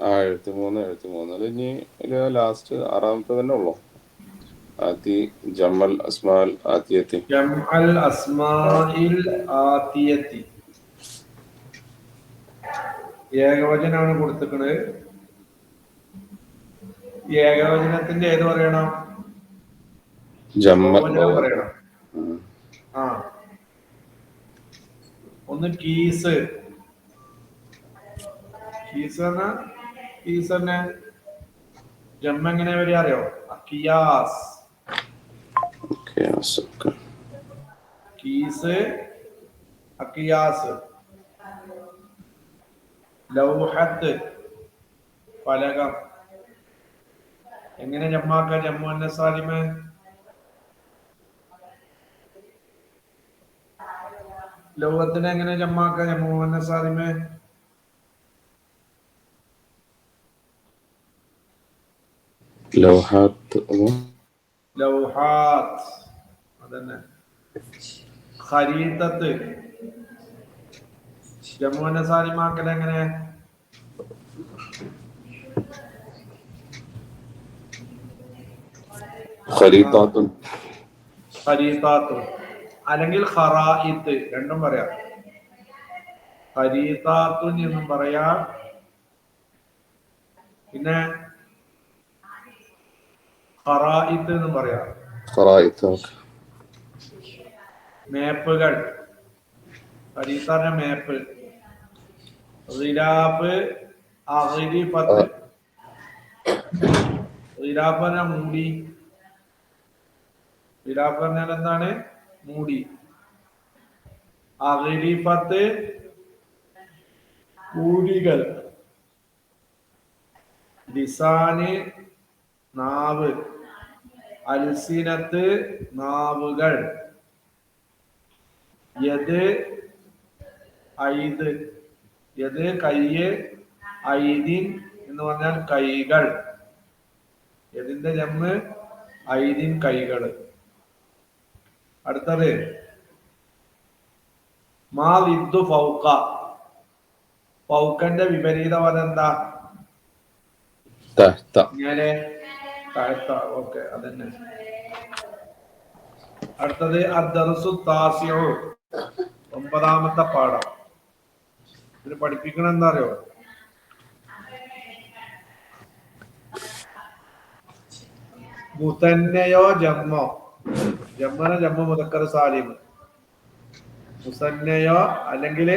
എഴുപത്തിമൂന്ന് ഇനി ലാസ്റ്റ് ആറാമത്തെ തന്നെ ഉള്ളു. ആത്തി ജമൽ അസ്മാൽ ആത്തിയത്തി. ജംഅൽ അസ്മാഇൽ ആതിയത്തി ഏകവചനാണ് കൊടുത്തിട്ടുള്ളത്. ഏകവചനത്തിന്റെ ഏത് പറയണം? ബഹുവചനം പറയണം. ഒന്ന് കീസ്. കീസ് തന്നെ ജമ്മ എങ്ങനെ വരിക അറിയോ? അക്കിയാസ്. കീസ്, അക്കിയാസ്. ലൗഹത്ത് പലകം. എങ്ങനെ ജമ്മാക്ക? ജമ്മു അന്ന സാലിമ് ലൗഹത്തിനെ എങ്ങനെ ജമ്മാക്ക? ജമ്മു അന്ന സാലിമ് ലൗഹാത്ത്. ലൗഹാത്ത് അതന്നെ. ഖരീതത്ത് ജമ്മു അന്ന സാലിമാക്കൽ എങ്ങനെ? ഖരീതാത്തുൻ. അല്ലെങ്കിൽ ഖറായിത്ത് രണ്ടും പറയാം. ഖരീതാത്തുൻ എന്നും പറയാം. പിന്നെ ഖറായിത്ത് എന്നും പറയാം. മേപ്പുകൾ. ഖരീതാന്റെ മേപ്പ്. ഗിലാഫ്, അഗ്രിഫത്ത്. ഗിലാഫ് പറഞ്ഞാൽ മൂടി. ഗിലാഫ് പറഞ്ഞാൽ എന്താണ്? മൂടി. അഗ്രിഫത്ത് മൂടികൾ. ലിസാന് നാവ്. അൽസിനത്ത് നാവുകൾ. യദ് ഐദ്. യദ് കയ്യ്. ഐദിൻ എന്ന് പറഞ്ഞാൽ കൈകൾ. യദിന്റെ ജമ്മ് ഐദിൻ കൈകള്. അടുത്തത് മാ ലിദ്ദു ഫൗക. ഫൗക്കന്റെ വിപരീത പദം എന്താ? ഇങ്ങനെ താഴ്ത്ത. ഓക്കെ അതന്നെ. അടുത്തത് അദ്ദർസു താസിഉ. 9ാമത്തെ പാഠം. ഇത് പഠിപ്പിക്കണം എന്താ അറിയോ? മുസന്നയോ ജമ്മോ. ജമ്മന ജമ്മ മുദക്കർ സാലിം. മുസന്നയോ അല്ലെങ്കിൽ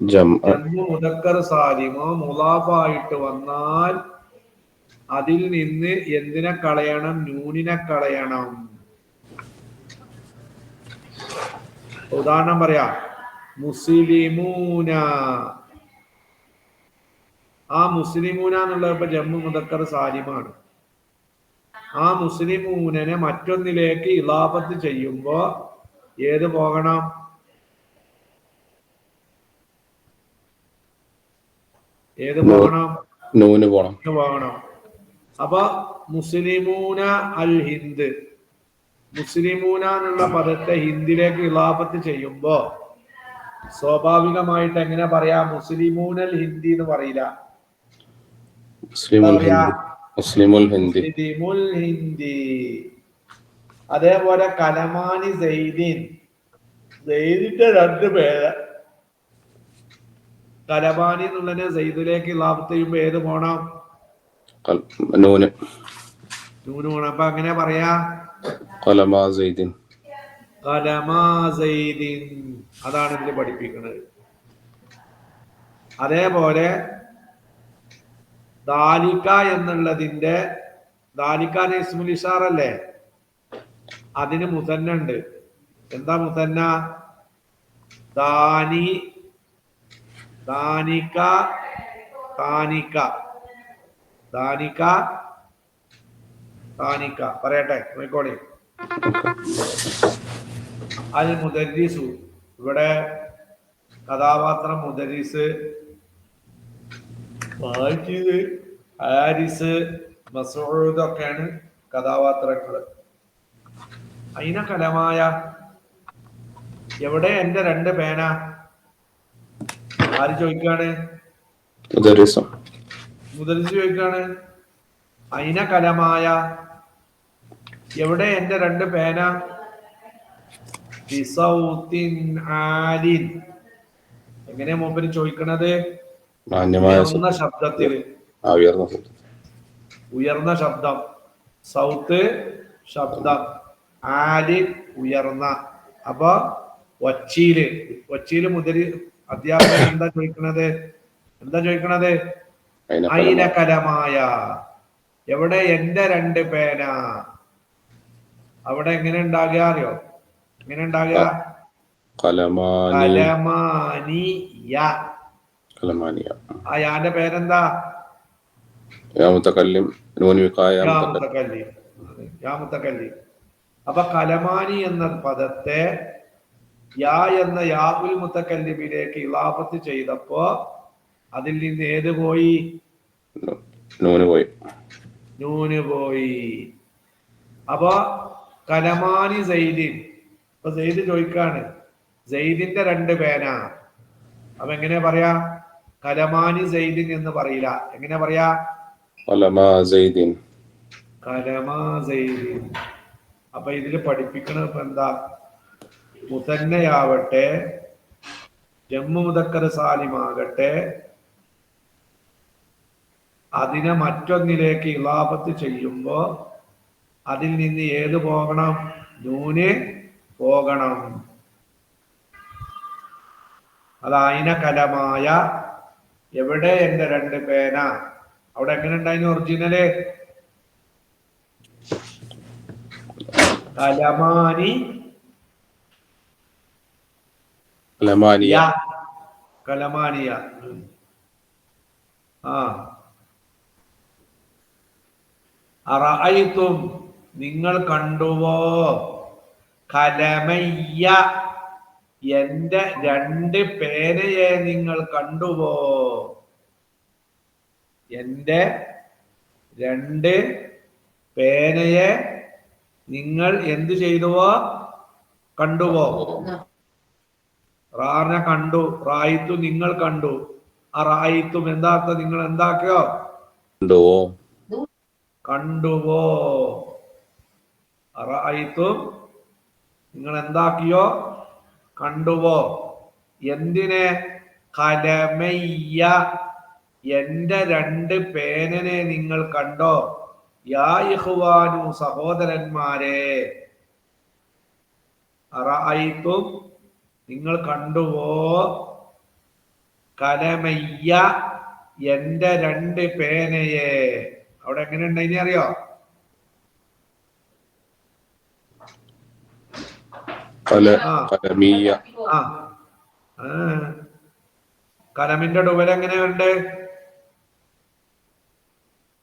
ജമ്മു മുദക്കർ സാലിമോ മുളാഫായിട്ട് വന്നാൽ അതിൽ നിന്ന് എന്തിനെ കളയണം? നൂനിനെ കളയണം. ഉദാഹരണം പറയാം. മുസ്ലിമൂന. ആ മുസ്ലിമൂന എന്നുള്ളത് ഇപ്പൊ ജമ്മു മുദക്കർ സാലിമാണ്. ആ മുസ്ലിമൂനെ മറ്റൊന്നിലേക്ക് ഇളാഫത്ത് ചെയ്യുമ്പോ ഏത് പോകണം? ഏത് പോകണം? നൂന് പോകണം. അപ്പൊ മുസ്ലിമൂന അൽ ഹിന്ദ്. മുസ്ലിമൂന എന്നുള്ള പദത്തെ ഹിന്ദിലേക്ക് ഇളാഫത്ത് ചെയ്യുമ്പോ സ്വാഭാവികമായിട്ട് എങ്ങനെ പറയാം? മുസ്ലിമൂനൽ ഹിന്ദി എന്ന് പറയില്ല. മുസ്ലിമുൽ ഹിന്ദി. അതേപോലെ കലമാനി സൈദിൻ. സൈദിന്റെ 2 പേര്. കലമാനി എന്നുള്ളതിനെ സൈദിലേക്ക് ഇളാഫത്ത് ചെയ്യുമ്പോ ഏത് പോണം? നൂന് പോണം. അപ്പൊ അങ്ങനെ പറയാ? ഖലമാ സൈദിൻ. അതാണ് ഇതിൽ പഠിപ്പിക്കുന്നത്. അതേപോലെ ദാലിക എന്നുള്ളതിന്റെ ദാലിക്കാന് ഇസ്മുൽ ഇഷാറ അല്ലേ? അതിന് മുസന്ന ഉണ്ട്. എന്താ മുസന്ന? ദാനി, ദാനിക, താനിക. ദാനിക, താനിക. പറയട്ടെ, നോക്കോളി. അൽ മുദരിസു. ഇവിടെ കഥാപാത്രം മുദരിസ്, മാജിദ്, ഹാരിസ്, മസ്ഊദ് ഒക്കെയാണ് കഥാപാത്രങ്ങള്. അയിന കലമായ. എവിടെ എന്റെ 2 പേന? ആര് ചോദിക്കാണ്? മുദരിസും. മുദരിസ് ചോദിക്കാണ്. അയിന കലമായ, എവിടെ എന്റെ 2 പേന? ബിസൗത്തിൻ ആലിൻ. എങ്ങനെ മൂപ്പര് ചോദിക്കണത്? മാന്യമായ ഉയർന്ന ശബ്ദത്തില്. ഉയർന്ന ശബ്ദം. സൗത്ത് ശബ്ദം, ആലിൻ ഉയർന്ന. അപ്പൊ ഒച്ചയില് മുതല് അധ്യാപകൻ എന്താ ചോദിക്കണത്? അയിന കലമായ, എവിടെ എന്റെ 2 പേന? അവിടെ എങ്ങനെ ഉണ്ടാകുക അറിയോ? എങ്ങനെ ഉണ്ടാകുക? കലമാനിയ. ആ യാന്റെ പേരെന്താ? യാ മുത്തക്കല്ലിം. അപ്പൊ കലമാനി എന്ന പദത്തെ യാ എന്ന യാഉൽ മുത്തക്കല്ലിമിലേക്ക് ഇളാഫത്ത് ചെയ്തപ്പോ അതിൽ നിന്ന് ഏത് പോയി? നൂന് പോയി. അപ്പൊ കലമാനി സൈദിൻ. ഇപ്പൊ സൈദ് ചോദിക്കാണ്, സൈദിന്റെ 2 പേന. അപ്പൊ എങ്ങനെ പറയാ? കലമാനി സൈദിൻ എന്ന് പറയില്ല. എങ്ങനെ പറയാ? കലമാ സൈദിൻ. അപ്പൊ ഇതില് പഠിപ്പിക്കണത് ഇപ്പൊ എന്താ? മുസന്നയാവട്ടെ, ജമ്മു മുദക്കർ സാലിമാകട്ടെ, അതിനെ മറ്റൊന്നിലേക്ക് ഇളാഫത്ത് ചെയ്യുമ്പോ അതിൽ നിന്ന് ഏത് പോകണം? നൂന് പോകണം. അത് അയിന കലമായ, എവിടെ എന്റെ 2 പേന? അവിടെ എങ്ങനെ ഉണ്ടായിരുന്നു ഒറിജിനല്? കലമാനിയ. അറഅയ്തും, നിങ്ങൾ കണ്ടുവോ? കലമയ്യ, എന്റെ 2 പേനയെ നിങ്ങൾ കണ്ടുവോ? എന്റെ 2 പേനയെ നിങ്ങൾ എന്ത് ചെയ്തുവോ? കണ്ടുവോ? റാന കണ്ടു, റായിത്തു നിങ്ങൾ കണ്ടു, അറായിത്തും എന്താക്ക നിങ്ങൾ എന്താക്കിയോ? കണ്ടുവോ? അറായിത്തും നിങ്ങൾ എന്താക്കിയോ? കണ്ടുവോ? എന്തിനെ? കലമയ്യ, എന്റെ 2 പേനനെ നിങ്ങൾ കണ്ടോ? യാ ഇഖ്വാനു, സഹോദരന്മാരെ. അറഅയ്തും, നിങ്ങൾ കണ്ടുവോ? കലമയ്യ, എന്റെ 2 പേനയെ. അവിടെ എങ്ങനെ ഉണ്ടായിനി അറിയോ? കലമിന്റെ ഡുവൽ എങ്ങനെയുണ്ട്?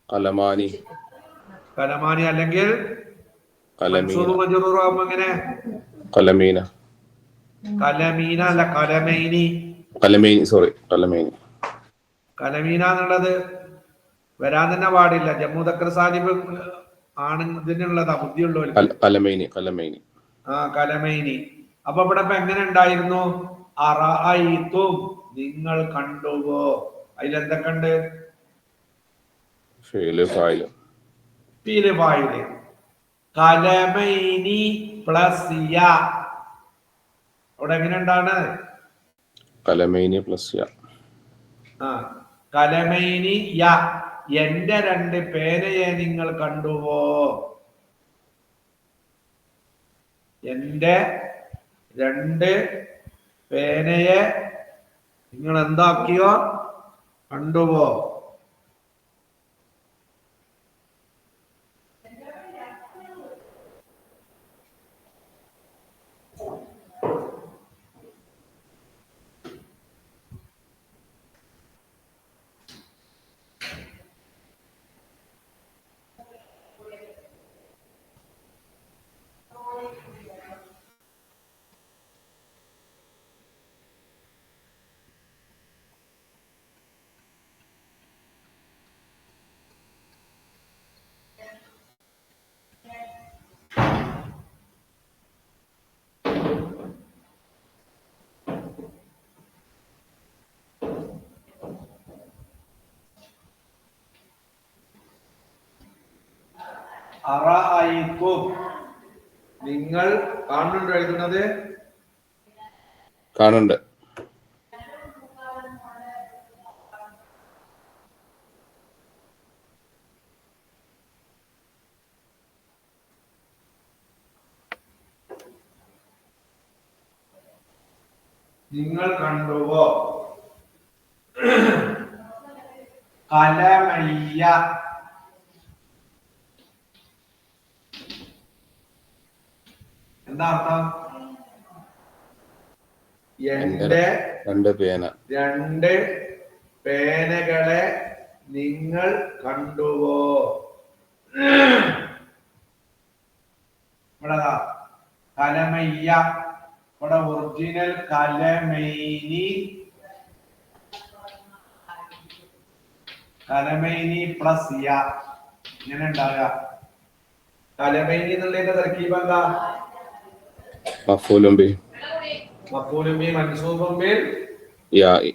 കലമാനി അല്ലെങ്കിൽ എങ്ങനെ? കലമീന അല്ല, കലമൈനി. കലമീന എന്നുള്ളത് വരാൻ തന്നെ പാടില്ല. ജമ്മു തക്കർ സാഹിബ് ആണ് ഇതിനുള്ളതാ, ബുദ്ധിയുള്ളവർ. കലമൈനി. അപ്പൊ ഇവിടെ ഇപ്പൊ എങ്ങനെ ഉണ്ടായിരുന്നു? അറഅയ്തും, നിങ്ങൾ കണ്ടുവോ? അതിലെന്തൊക്കെ ഉണ്ട്? ഫീല് ഫായില്. കലമൈനി പ്ലസ് യ. അവിടെ എങ്ങനെ ഉണ്ടാണ്? കലമൈനി പ്ലസ് യ. കലമൈനി യ, എന്റെ 2 പേനയെ നിങ്ങൾ കണ്ടുവോ? എന്റെ 2 പേനയെ നിങ്ങൾ എന്താക്കിയോ? കണ്ടുവോ? അറഅയ്തും നിങ്ങൾ കാണുന്നുണ്ടോ എഴുതുന്നത്? കാണുന്നുണ്ട്. നിങ്ങൾ കണ്ടുവോ? കലമയ്യ എന്താ അർത്ഥം? എന്റെ രണ്ട് പേനകളെ നിങ്ങൾ കണ്ടുവോ? ഇവിടെ കലമയ്യ, ഇവിടെ ഒറിജിനൽ കലമൈനി പ്ലസ് യ ഇങ്ങനെ ഉണ്ടാകുക. കലമൈനി എന്നുള്ളതിന്റെ തർക്കീബ് എന്താ? മഫ്ഊലും ബിഹി മൻസൂബും ബിൽ യാഇ.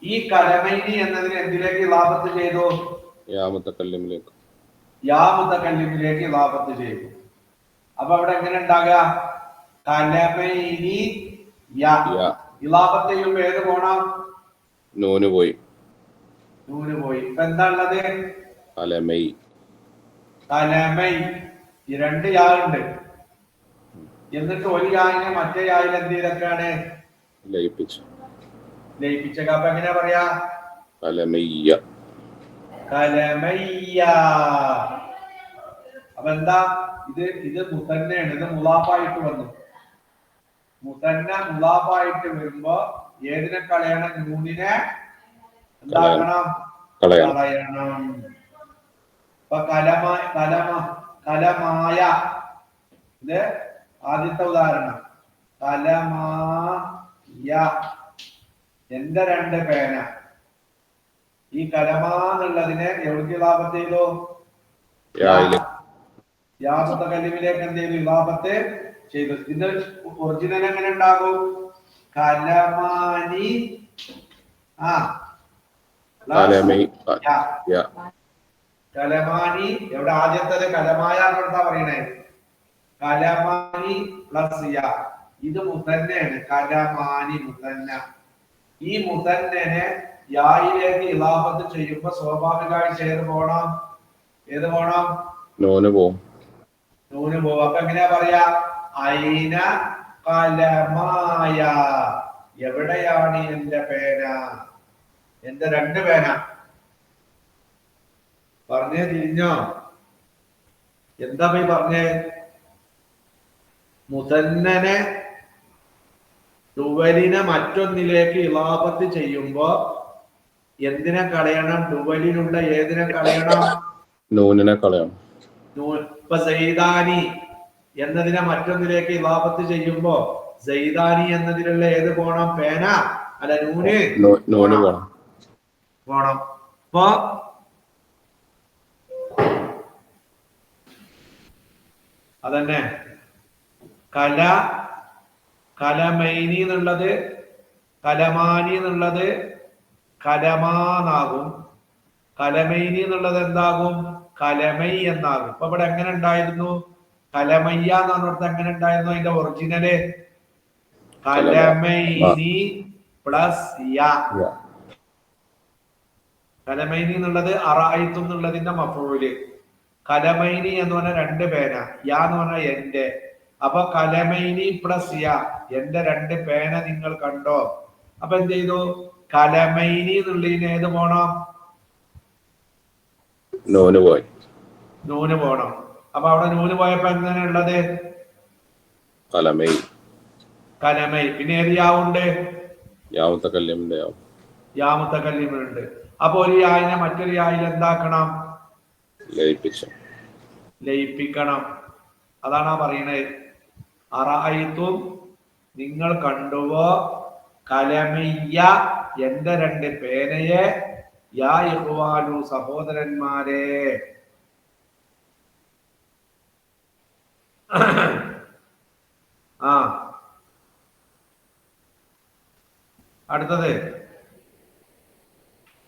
ഈ കലമൈനി എന്നതിനെ എന്തിലേക്ക് ഇളാഫത്ത് ചെയ്തു? യാ മുതകല്ലിമിലേക്ക് ഇളാഫത്ത് ചെയ്തു. അപ്പൊ അവിടെ എങ്ങനെ ഉണ്ടാകുക? കലമൈനി യാ. ഇളാഫത്ത് ചെയ്യുമ്പോ ഏത് പോണം? നൂന് പോയി. ഇപ്പൊ എന്താ ഉള്ളത്? കലമൈ. ഈ രണ്ട് യാ ഉണ്ട്. എന്നിട്ട് ഒരു യായിനെ മറ്റേ യായിൽ എന്ത് ചെയ്തൊക്കെയാണ്? ലയിപ്പിച്ചേക്ക. അപ്പൊ എങ്ങനെയാ പറയാ? കലമയ്യ. അപ്പൊ എന്താ ഇത് മുതന്നയാണ്. ഇത് മുലാഫായിട്ട് വന്നു. മുലാഫായിട്ട് വരുമ്പോ ഏതിനെ കളയണം? നൂനിനെ എന്താക്കണം? കളയണം. അപ്പൊ കലമായ ഇത് ആദ്യത്തെ ഉദാഹരണം. കലമായ എന്റെ രണ്ട് പേന. ഈ കലമാന്നുള്ളതിനെ എവിടേക്ക് ഇളാഫത്ത് ചെയ്തു? യാ മുതകല്ലിമിലേക്ക് എന്ത് ചെയ്തു? ഇളാഫത്ത് ചെയ്തു. ഇതിന്റെ ഒറിജിനൽ എങ്ങനെ ഉണ്ടാകും? കലമാനി കലമാനി. എവിടെ ആദ്യത്തത് കലമായ എന്താ പറയണേ? കലമാനി പ്ലസ് യ. ഇത് മുതന്നയാണ്. കലമാനി മുതന്ന. ഈ മുതന്നനെ യായിലേക്ക് ഇളാഫത്ത് ചെയ്യുമ്പോ സ്വാഭാവികമായിട്ട് ഏത് പോണം? നൂന് പോവും. അപ്പൊ എങ്ങനെയാ പറയാ? ഐന കലമായ. എവിടെയാണ് എന്റെ പേന? എന്റെ രണ്ട് പേന. പറഞ്ഞേ തിരിഞ്ഞോ? എന്താ പോയി പറഞ്ഞേ? മുതന്നനെ ഡുവലിനെ മറ്റൊന്നിലേക്ക് ഇളാഫത്ത് ചെയ്യുമ്പോ എന്തിനെ കളയണം? ഡുവലിനുള്ള ഏതിനെ കളയണം? നൂനിനെ കളയണം. ഇപ്പൊ സൈദാനി എന്നതിനെ മറ്റൊന്നിലേക്ക് ഇളാഫത്ത് ചെയ്യുമ്പോ സൈദാനി എന്നതിലുള്ള ഏത് പോണം? പേന അല്ല നൂന് പോണം. അപ്പൊ അതന്നെ കലമൈനി എന്നുള്ളത് കലമാനി എന്നുള്ളത് കലമാനാകും. കലമൈനി എന്നുള്ളത് എന്താകും? കലമൈ എന്നാകും. ഇപ്പൊ ഇവിടെ എങ്ങനെ ഉണ്ടായിരുന്നു? കലമയ്യ എന്ന് പറഞ്ഞിടത്ത് എങ്ങനെ ഉണ്ടായിരുന്നു? അതിന്റെ ഒറിജിനല് കലമൈനി പ്ലസ് യ. കലമൈനി എന്നുള്ളത് അറഅയ്തു എന്നുള്ളതിന്റെ മഫ്ഊല്. കലമൈനി എന്ന് പറഞ്ഞാൽ രണ്ട് പേന. യാ എന്ന് പറഞ്ഞാൽ എന്റെ. അപ്പൊ കലമൈനി പ്ലസ് യ. എന്റെ രണ്ട് പേന നിങ്ങൾ കണ്ടോ? അപ്പൊ എന്ത് ചെയ്തു? കലമൈനി എന്നുള്ളതിന് ഏത് പോണം? നൂന് പോണം. അപ്പൊ അവിടെ നൂന് പോയപ്പോ എങ്ങനെയുള്ളത്? കലമൈ. പിന്നെ ഏത് യാവുണ്ട്? യാ മുതകല്ലിമുണ്ട്. അപ്പൊ ഒരു യായിനെ മറ്റൊരു യായിൽ എന്താക്കണം? ലയിപ്പിക്കണം. അതാണ് പറയണത്. അറഅയ്തും നിങ്ങൾ കണ്ടുവോ? കലമയ്യ എന്റെ രണ്ട് പേനയെ. യാ ഇഖ്വാനു സഹോദരന്മാരെ. അടുത്തത്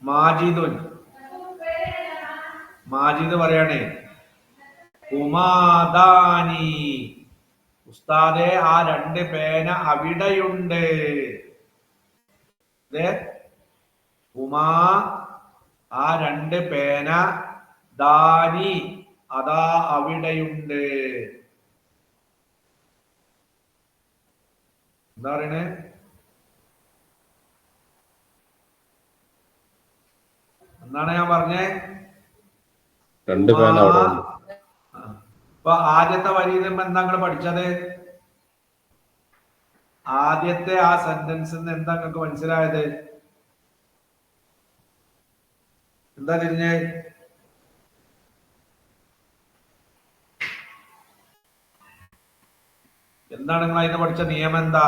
മാജിദുൻ. മാജിദ് പറയണേ ഉമാദാനി ഉസ്താദെ ആ രണ്ട് പേന അവിടെയുണ്ട്. ഉമാ ആ രണ്ട് പേന ദാനി അതാ അവിടെയുണ്ട്. എന്താ പറയണേ? എന്താണ് ഞാൻ പറഞ്ഞേ? രണ്ട് പേന അവിടെ ഉണ്ട്. അപ്പൊ ആദ്യത്തെ വരിയിൽ എന്താ നിങ്ങൾ പഠിച്ചത്? ആദ്യത്തെ ആ സെന്റൻസിൽ നിന്ന് എന്താ നിങ്ങൾക്ക് മനസ്സിലായത്? എന്താ തിരിഞ്ഞ്? എന്താണ് നിങ്ങൾ അതിന് പഠിച്ച നിയമം? എന്താ?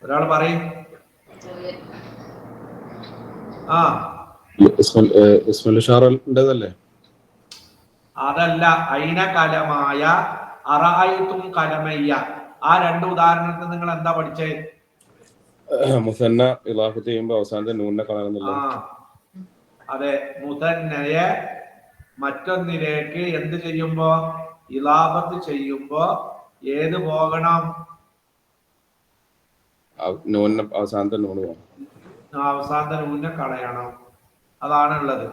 ഒരാൾ പറയും. ആ അതല്ല, അയിന കലമായ അറഅയ്തും കലമയ്യ. ആ രണ്ട് ഉദാഹരണത്തിൽ നിങ്ങൾ എന്താ പഠിച്ചേ? മുസന്ന ഇളാഫത്ത് ചെയ്യുമ്പോ അവസാനത്തെ നൂനിനെ കളയുന്നില്ല. അതെ, മുസന്നയെ മറ്റൊന്നിലേക്ക് എന്ത് ചെയ്യുമ്പോ? ഇളാഫത്ത് ചെയ്യുമ്പോ ഏത് പോകണം? നൂനിനെ അവസാനത്തെ നൂന് പോകണം. അവസാനത്തെ നൂനിനെ കളയണം. അതാണുള്ളത്.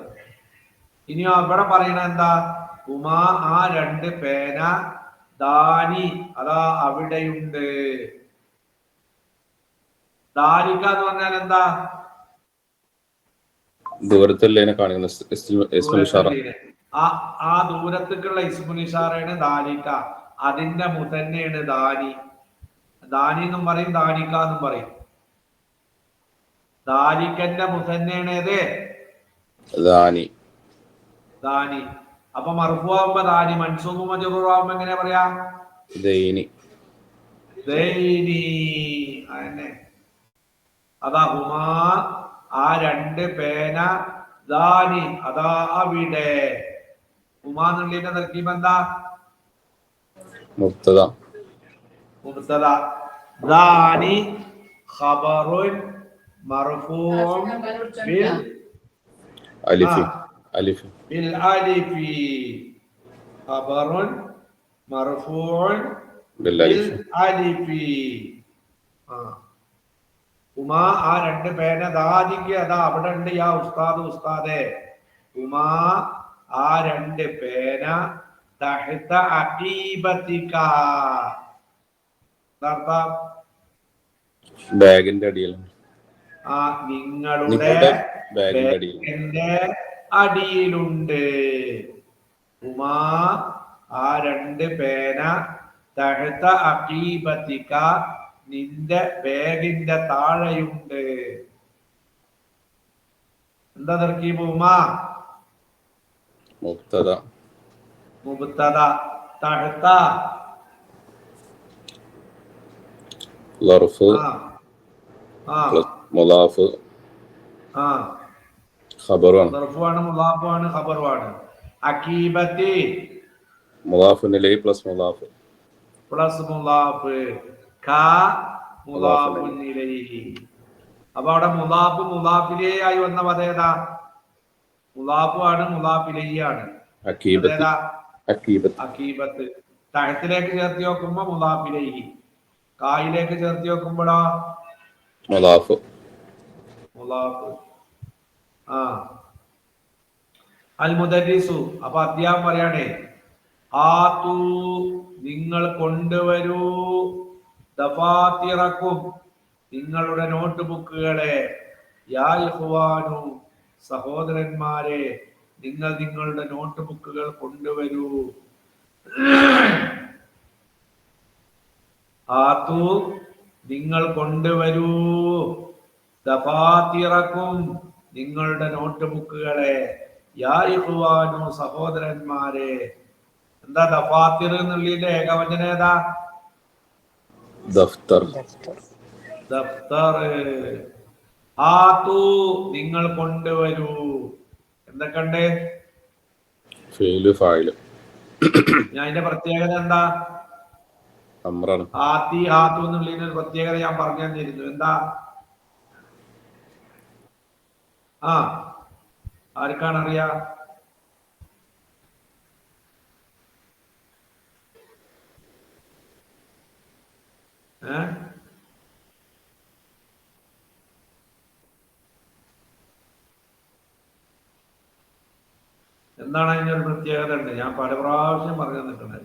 ഇനി അവിടെ പറയണ എന്താ? ഉമാ ആ രണ്ട് പേന ദാനി അതാ അവിടെയുണ്ട്. ദാരിക എന്ന് പറഞ്ഞാൽ എന്താ? ദൂരത്തല്ലേനെ കാണിക്കുന്ന ആ ദൂരത്തേക്കുള്ള ഇസ്മുൽ ഇഷാറയാണ് ദാരിക. അതിന്റെ മുതന്നെയാണ് ദാനി. ദാനി എന്നും പറയും, ദാനിക എന്നും പറയും. ദാരിക്കന്റെ മുതന്നെയാണ് ഏത്? ദാനി. ദാനി. അപ്പൊ മർഫൂആവുമ്പോ ദാനി, മൻസൂബ് മജ്റൂറാവുമ്പോ എങ്ങനെ പറയാ? ദൈനി. ദൈനി. അതന്നെ. അതാ ഹുമാ ആ രണ്ട് പേന ദാനി അതാ അവിടെ. ഹുമാ എന്നുള്ളതിന്റെ തർക്കീബ് എന്താ? മുബ്തദ. മുബ്തദ. ദാനി ഖബറുൻ മർഫൂഉൻ ബിൽ അലിഫി. അലിഫ്. ബിൽ അലിഫി. ഖബറുൻ മർഫൂഉൻ ബിൽ അലിഫി. ഉമാ ആ രണ്ട് പേന ദാദിക്ക് അതാ അവിടെ ഉണ്ട്. യാ ഉസ്താദ് ഉസ്താദെ. ഉമാ ആ രണ്ട് പേന തഹ്ത അഖീബതിക. ബാഗിന്റെ അടിയിൽ. ആ നിങ്ങളുടെ ബാഗിന്റെ അടിയിലുണ്ട്. ഉമാ ആ രണ്ട് പേന തഹ്ത അഖീബതിക നിന്റെ ബാഗിന്റെ താഴെയുണ്ട്. എന്താ തർക്കീബ്? ഉമാ മുബ്തദ. മുബ്തദ. തഹ്ത ളർഫ് മുളാഫ് ഖബറാണ്. ളർഫുമാണ്, മുളാഫുമാണ്, ഖബറുമാണ്. അഖീബത്തി മുളാഫിൻ ഇലൈഹി പ്ലസ് മുളാഫ് പ്ലസ് മുളാഫ് കാ മുളാഫുൻ ഇലൈഹി. അപ്പൊ അവിടെ മുളാഫ് മുളാഫിലേ ആയി വന്ന പദേതാ? മുളാഫു ആണ്, മുളാഫിലൈഹി ആണ്. അഖീബത്ത്. തഹത്തിലേക്ക് ചേർത്തി നോക്കുമ്പോ മുളാഫിലൈഹി, കായിലേക്ക് ചേർത്തി നോക്കുമ്പോഴോ മുളാഫ്. മുളാഫ്. അൽ മുദരിസു. അപ്പൊ അധ്യാപം പറയാണേ ആതു നിങ്ങൾ കൊണ്ടുവരൂ ദഫാത്തിറക്കും നിങ്ങളുടെ നോട്ട് ബുക്കുകളെ. യാ ഇഖ്വാനു സഹോദരന്മാരെ നിങ്ങൾ നിങ്ങളുടെ നോട്ട് ബുക്കുകൾ കൊണ്ടുവരൂ. ആതു നിങ്ങൾ കൊണ്ടുവരൂ ദഫാത്തിറക്കും നിങ്ങളുടെ നോട്ട് ബുക്കുകളെ. യാ ഇഖ്വാനു സഹോദരന്മാരെ. എന്താ ദഫാത്തിർ എന്നുള്ളതിന്റെ ഏകവചനം ഏതാ? ദഫ്തർ. ദഫ്തർ. ആതു നിങ്ങൾ കൊണ്ടുവരൂ. എന്തൊക്കെയുണ്ട്? ഫീല് ഫായില്. ഞാൻ അതിന്റെ പ്രത്യേകത എന്താ? അമ്രാണ്. ആത്തി ആത്തു എന്നുള്ളതിന് ഒരു പ്രത്യേകത ഞാൻ പറഞ്ഞു തന്നിരുന്നു. എന്താ? ആ ആർക്കാണറിയാ? എന്താണ് അതിനൊരു പ്രത്യേകത ഉണ്ട്? ഞാൻ പല പ്രാവശ്യം പറഞ്ഞു തന്നിട്ടുണ്ട്.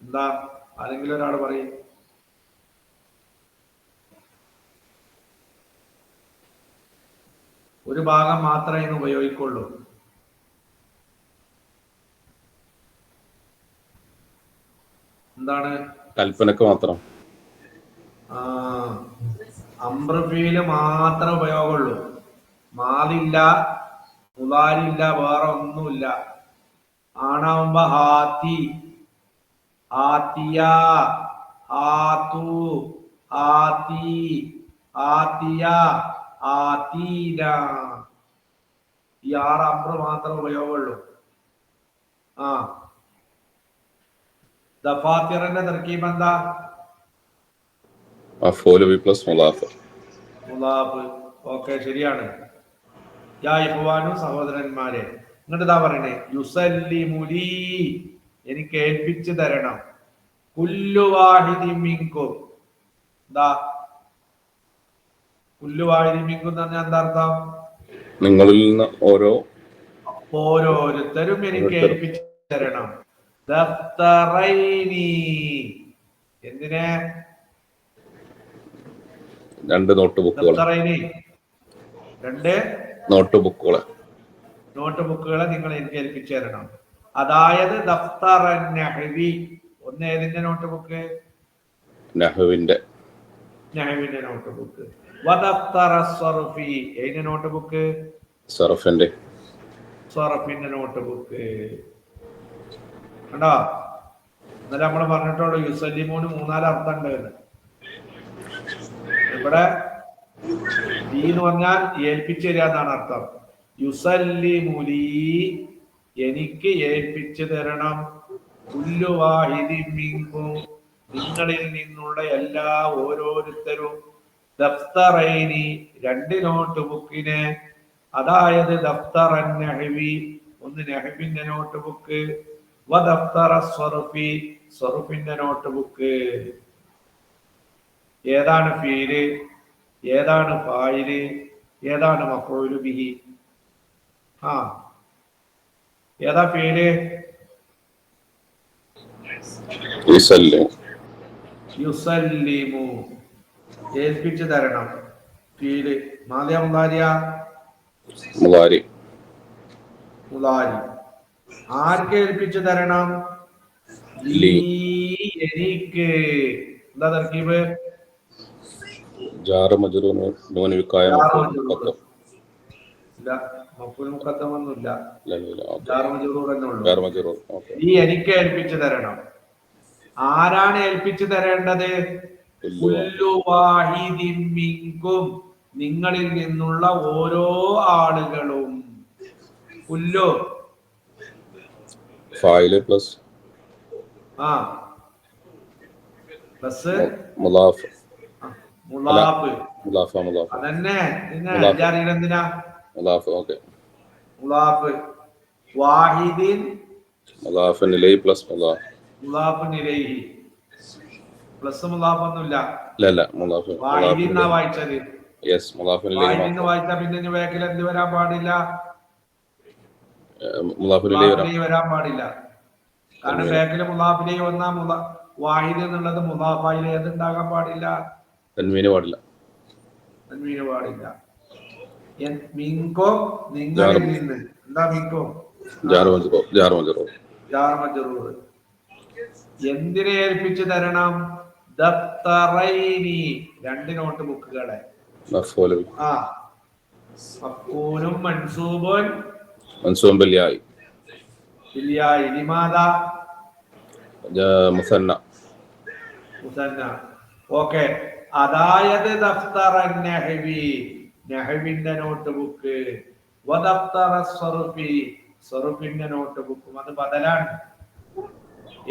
എന്താ? ആരെങ്കിലും ഒരാൾ പറയും. ഒരു ഭാഗം മാത്രമേ ഇന്ന് ഉപയോഗിക്കുള്ളൂ. എന്താണ്? കൽപ്പനക്ക് മാത്രം. അംബ്രഫീല് മാത്രം ഉപയോഗമുള്ളൂ. മാലില്ല, മുലാലില്ല, വേറെ ഒന്നുമില്ല. ആണാവുമ്പോ ഹാത്തി, ആത്തിയ, ആത്തു, ആത്തി, ആത്തിയ, ആതീന. ഈ 6 അംബ്ര മാത്രം ഉപയോഗമുള്ളൂ. ദഫാത്തിറിന്റെ തർക്കീബ് എന്താ? മഫ്ഊലു ബി പ്ലസ് മുളാഫ്. മുളാഫ്. ഓക്കെ, ശരിയാണ്. യാ ഇഖ്വാനു, സഹോദരന്മാരെ. എന്നിട്ട് ഇതാ പറയണേ, യുസല്ലിമുലി, എനിക്ക് ഏൽപ്പിച്ചു തരണം. കുല്ലു വാഹിദിൻ മിൻകും. എന്താ കുല്ലു വാഹിദിൻ മിൻകും എന്ന് പറഞ്ഞാൽ എന്താ അർത്ഥം? നിങ്ങളിൽ നിന്ന് ഓരോരുത്തരും എനിക്ക് ഏൽപ്പിച്ചു തരണം. ദഫ്തറൈനി, എന്തിനെ? 2 നോട്ട് ബുക്കുകൾ. 2 നോട്ട് ബുക്കുകളെ നിങ്ങൾ എനിക്ക് ഏൽപ്പിച്ചു തരണം. അതായത് ദഫ്തറൻ നഹ്വി, ഒന്ന് ഏതിന്റെ നോട്ട് ബുക്ക്? നഹ്വിന്റെ നോട്ട് ബുക്ക്. വദഫ്തറ സർഫി, ഏതിന്റെ നോട്ട് ബുക്ക്? സർഫിന്റെ നോട്ട് ബുക്ക്. കണ്ടോ? ഇന്നലെ നമ്മൾ പറഞ്ഞിട്ടുള്ളൂ യുസല്ലിമൂന് 3-4 അർത്ഥം ഉണ്ട്. ഇവിടെ എന്ന് പറഞ്ഞാൽ ഏൽപ്പിച്ചു തരിക എന്നാണ് അർത്ഥം. യുസല്ലിമുലി, എനിക്ക് ഏൽപ്പിച്ചു തരണം. കുല്ലു വാഹിദിൻ മിൻകും, നിങ്ങളിൽ നിന്നുള്ള എല്ലാ ഓരോരുത്തരും. ദഫ്തറൈനി, 2 നോട്ട് ബുക്കിന്. അതായത് ദഫ്തറൻ നഹ്വി, ഒന്ന് നഹ്വിന്റെ നോട്ട് ബുക്ക്. വദഫ്തറ സർഫി, സർഫിന്റെ നോട്ട് ബുക്ക്. ഏതാണ് ഫീല്, ഏതാണ് ഫായില്, ഏതാണ് മഫ്ഊലു ബിഹി? ഏതാ ഫീല്? യുസല്ലിമു, ഏൽപ്പിച്ചു തരണം. ഫീല് മാദിയ മുലാരിയ? മുലാരി. ആർക്ക് ഏൽപ്പിച്ചു തരണം? എനിക്ക്. എന്താ തർക്കീബ്? ജാർ മജ്റൂർ നൂൻ വിഖായ മുഖദ്ദം. ഇല്ല, മഫ്ഊൽ മുഖദ്ദം ഒന്നുമില്ല. ജാർ മജ്റൂർ. ഈ എനിക്ക് ഏൽപ്പിച്ചു തരണം. ആരാണ് ഏൽപ്പിച്ചു തരേണ്ടത്? കുല്ലു വാഹിദിൻ മിൻകും, നിങ്ങളിൽ നിന്നുള്ള ഓരോ ആളുകളും. കുല്ലു ഫായില് പ്ലസ് പ്ലസ് മുലാഫ്. അതന്നെ. എന്തിനാ മുലാഫ്? ഓക്കെ. മുലാഫ് വാഹിദിൻ, മുലാഫിൻ ഇലൈഹി പ്ലസ് മുലാഫിൻ ഇലൈഹി പ്ലസ് മുലാഫ് ഒന്നുമില്ല. ഇല്ല, മുലാഫ് വാഹിദിൻ എന്നാ വായിച്ചത്. യെസ്, മുലാഫിൻ ഇലൈഹി മാത്രം. വായിച്ചാ പിന്നെ ബാക്കിൽ എന്ത് വരാൻ പാടില്ല? മുലാഫിൻ ഇലൈഹി വരാൻ പാടില്ല. കാരണം ബാക്കിൽ മുലാഫിലേ വന്നാ വാഹിദ് എന്നുള്ളത് മുലാഫായിലെ ഏതുണ്ടാകാൻ പാടില്ല? തൻവീന് പാടില്ല. മിൻകോ, നിങ്ങളിൽ നിന്ന്. എന്താ മിൻകോ? ജാർ മജ്റൂർ. എന്തിനെ ഏൽപ്പിച്ചു തരണം? ദഫ്തറൈനി, 2 നോട്ട് ബുക്കുകളെ. മഫ്ഊലും മൻസൂബുൻ ബിൽയായി. ലിമാദാ? മുസന്ന. ഓക്കെ. അതായത് ദഫ്തറൻ നഹ്വി, നഹ്വിന്റെ നോട്ട് ബുക്ക്. വദഫ്തറ സർഫി, സർഫിന്റെ നോട്ട് ബുക്കും. അത് ബദലാണ്.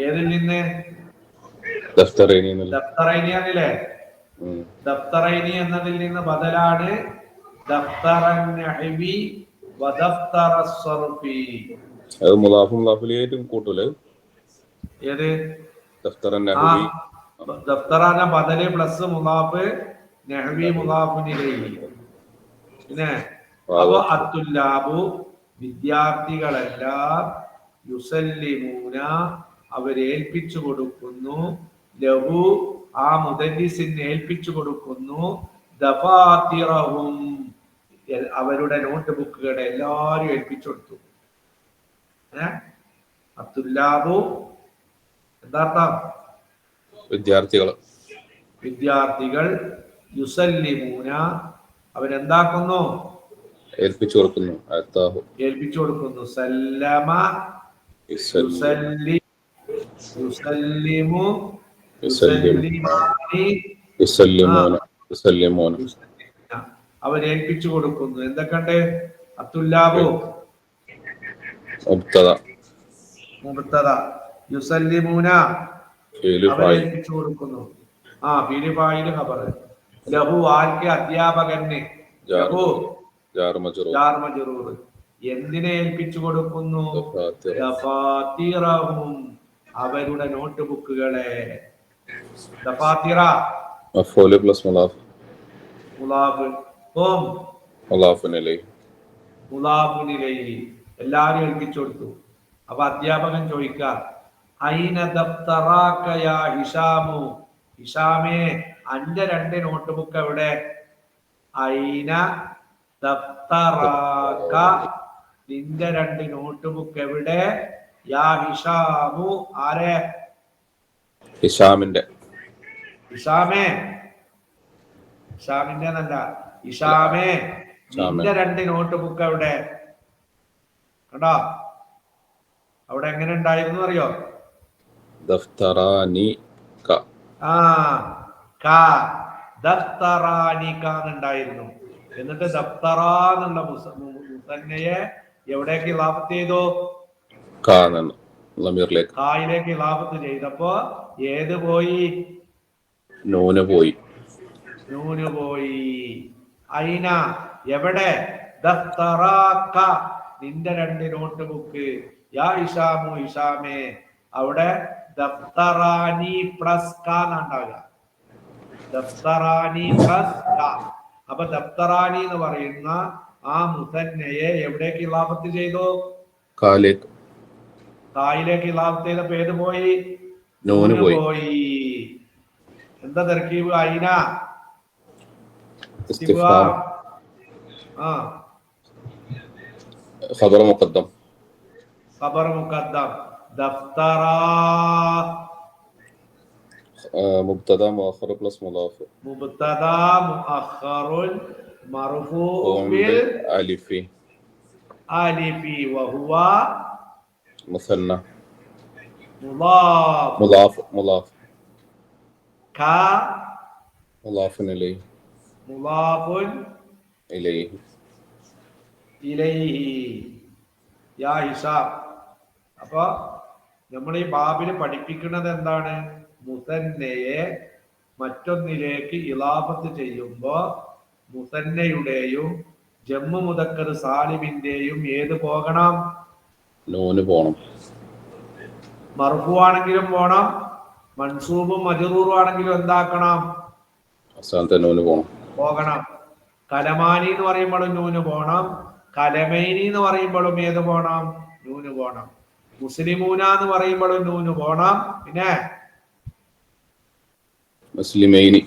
ഏതിൽ നിന്ന്? ദഫ്തറൈനി ആണല്ലേ? ദഫ്തറൈനി എന്നതിൽ നിന്ന് ബദലാണ് ദഫ്തറൻ നഹ്വി വദഫ്തറ സർഫി. അത് മുലാഫും മുലാഫിലേറ്റും കൂട്ടൂലേ? ഏത്? ദഫ്തറൻ ആ നഹ്വി ദഫ്തറാന ബദല് പ്ലസ് മുലാഫ് നഹ്വി മുലാഫിനിലൈഹി. പിന്നെ അപ്പൊ അത്തുല്ലാബു വിദ്യാർത്ഥികളെല്ലാം യുസല്ലിമൂന അവരേൽപ്പിച്ചു കൊടുക്കുന്നു, ലഹു ആ മുദല്ലിസിന് ഏൽപ്പിച്ചു കൊടുക്കുന്നു, ദഫാതിറഹും അവരുടെ നോട്ട് ബുക്കുകളെ എല്ലാരും ഏൽപ്പിച്ചു കൊടുത്തു. അത്തുല്ലാബു എന്താർത്ഥം? വിദ്യാർത്ഥികൾ യുസല്ലിമൂന അവരെന്താക്കുന്നു? ഏൽപ്പിച്ചു കൊടുക്കുന്നു. ഏൽപ്പിച്ചു കൊടുക്കുന്നു. സല്ലമ യുസല്ലി യുസല്ലിമു യുസല്ലിമാനി യുസല്ലിമൂന അവരേൽപ്പിച്ചു കൊടുക്കുന്നു. എന്തൊക്കെയുണ്ട്? അത്തുല്ലാബു മുബ്തദ, യുസല്ലിമൂന അവരേൽപ്പിച്ചു കൊടുക്കുന്നു. ഫീല് ഫായില് ഖബർ. ലഹു ആർക്ക്? അധ്യാപകന്. ലഹു ജാർ മജ്റൂർ. എന്തിനെ ഏൽപ്പിച്ചു കൊടുക്കുന്നു? ദഫാതിറഹും അവരുടെ നോട്ട് ബുക്കുകളെ. ദഫാതിറ മഫ്ഊൽ പ്ലസ് മുലാഫ് മുലാഫുൻ ഇലൈഹി എല്ലാരും ഏൽപ്പിച്ചു കൊടുത്തു. അപ്പൊ അധ്യാപകൻ ചോദിക്കാം, ഐന ദഫ്തറാക യാ ഹിശാമു, ഹിശാമേ അന്റെ 2 നോട്ട് ബുക്ക് എവിടെ? ഐന ദഫ്തറാക നിന്റെ 2 നോട്ട് ബുക്ക് എവിടെ? യാ ഹിശാമു ആരെ? ഹിശാമേ, ഹിശാമിന്റെ എന്നല്ല, ഹിശാമേ നിന്റെ 2 നോട്ട് ബുക്ക് എവിടെ? കണ്ടോ അവിടെ എങ്ങനെ ഉണ്ടായിരുന്നു അറിയോ? ദഫ്തറാനിക്കാന്നുണ്ടായിരുന്നു. എന്നിട്ട് ദഫ്തറാന്നുള്ള മുസന്നയെ എവിടേക്ക് ഇളാഫത്ത് ചെയ്തു? കായിലേക്ക് ഇളാഫത്ത് ചെയ്തപ്പോ ഏത് പോയി? നൂന് പോയി. ഐന എവിടെ? ദഫ്തറാക നിന്റെ 2 നോട്ട് ബുക്ക്. യാ ഹിശാമു ഹിശാമേ അവിടെ ദഫ്തറാനി പ്ലസ് ക ഉണ്ടാവുക. ദഫ്തറാനി പ്ലസ് ക. അപ്പൊ ദഫ്തറാനി എന്ന് പറയുന്ന ആ മുസന്നയെ എവിടേക്ക് ഇളാഫത്ത് ചെയ്തു? കായിലേക്ക് ഇളാഫത്ത് ചെയ്തപ്പോ ഏത് പോയി? നൂന് പോയി. എന്താ തർക്കീബ്? ഐന ഖബർ മുഖദ്ദം. ദഫ്തറാ മുബ്തദാ മുഅഖർ പ്ലസ് മുലാഫ്. മുബ്തദാ മുഅഖറുൻ മർഫൂഉ ബിൽ അലിഫി വഹുവ മുസന്ന മുലാഫ് കാ മുലാഫുൻ ഇലൈഹി യാ ഹിസാബ്. അപ്പൊ നമ്മൾ ഈ ബാബില് പഠിപ്പിക്കുന്നത് എന്താണ്? മുസന്നയെ മറ്റൊന്നിലേക്ക് ഇളാഫത്ത് ചെയ്യുമ്പോ മുസന്നയുടെയും ജമ്മു മുദക്കർ സാലിമിന്റെയും ഏത് പോകണം? നൂന് പോണം. മർഫു ആണെങ്കിലും പോണം, മൻസൂബും മജ്റൂറും ആണെങ്കിലും എന്താക്കണം? പോകണം. കലമാനി എന്ന് പറയുമ്പോഴും നൂന് പോണം, കലമൈനി എന്ന് പറയുമ്പോഴും ഏത് പോണം? നൂന് പോണം. മുസ്ലിമൂന എന്ന് പറയുമ്പോഴും നൂന് പോണം. പിന്നെ മുസ്ലിമൈനി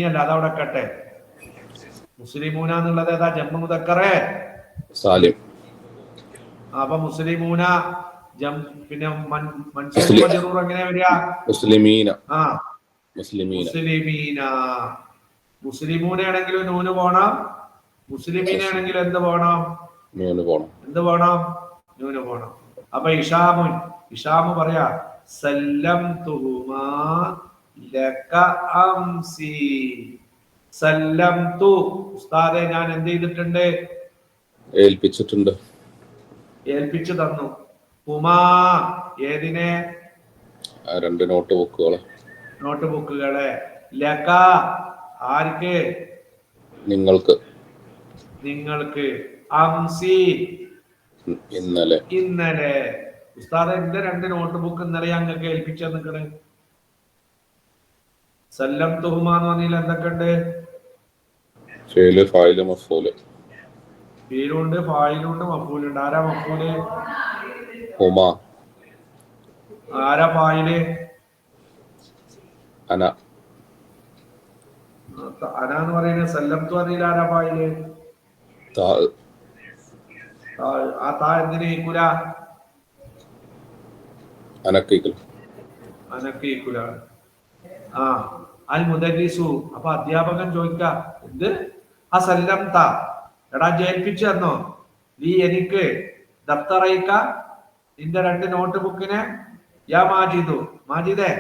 അല്ല, അതവിടെ കട്ടെ. മുസ്ലിമൂന എന്നുള്ളത് ഏതാ? ജമ്മു മുദക്കറേ സാലിം. അപ്പൊ മുസ്ലിമൂന പിന്നെ മൻസൂബ് മജ്റൂർ എങ്ങനെ വരിക? മുസ്ലിമൂന ആണെങ്കിലും നൂന് പോണം, മുസ്ലിമീന ആണെങ്കിലും എന്ത് പോണം? നൂന് പോണം. അപ്പൊ ഇഷാമു പറയാ സല്ലംതുഹുമാ ലക അംസി. സല്ലംതു ഉസ്താദെ ഞാൻ എന്ത് ചെയ്തിട്ടുണ്ട്? ഏൽപ്പിച്ചു തന്നു. ഹുമാ ഏതിനെ? 2 നോട്ട് ബുക്കുകളെ. ലക ആർക്ക്? നിങ്ങൾക്ക്. നിങ്ങൾക്ക്. അംസി ഇന്നലെ. ഇന്നലെ. ഉസ്താദ് എന്റെ 2 നോട്ട് ബുക്ക് ഇന്നലെ ഞങ്ങൾക്ക് ഏൽപ്പിച്ചു നിൽക്കണ്. സല്ലം തുഹുമാന്ന് പറഞ്ഞാൽ എന്തൊക്കെയുണ്ട്? ഫേല്, ഫായില്, മഫൂല്. ഫീലുണ്ട്, ഫായിലുണ്ട്, മഫൂലുണ്ട്. ആരാ മഫൂല്? ഹുമാ. ആരാ ഫായില്? അന. അനാന്ന് പറയുന്നത് സല്ലംത്ത് പറഞ്ഞാൽ ആരാ ഫായില്? താ. ആ താ എന്തിനു കേൾക്കൂല? അനക്കീക്കൽ. അനക്ക് കേൾക്കൂല. ആ അൽ മുദരിസു. അപ്പൊ അധ്യാപകൻ ചോദിക്ക, എന്ത് ആ സല്ലംത, എടാ ജയിപ്പിച്ചു തന്നോ നീ എനിക്ക് ദഫ്തറയിക്ക നിന്റെ 2 നോട്ട് ബുക്കിനെ? യാ മാജിദു, മാജിദേ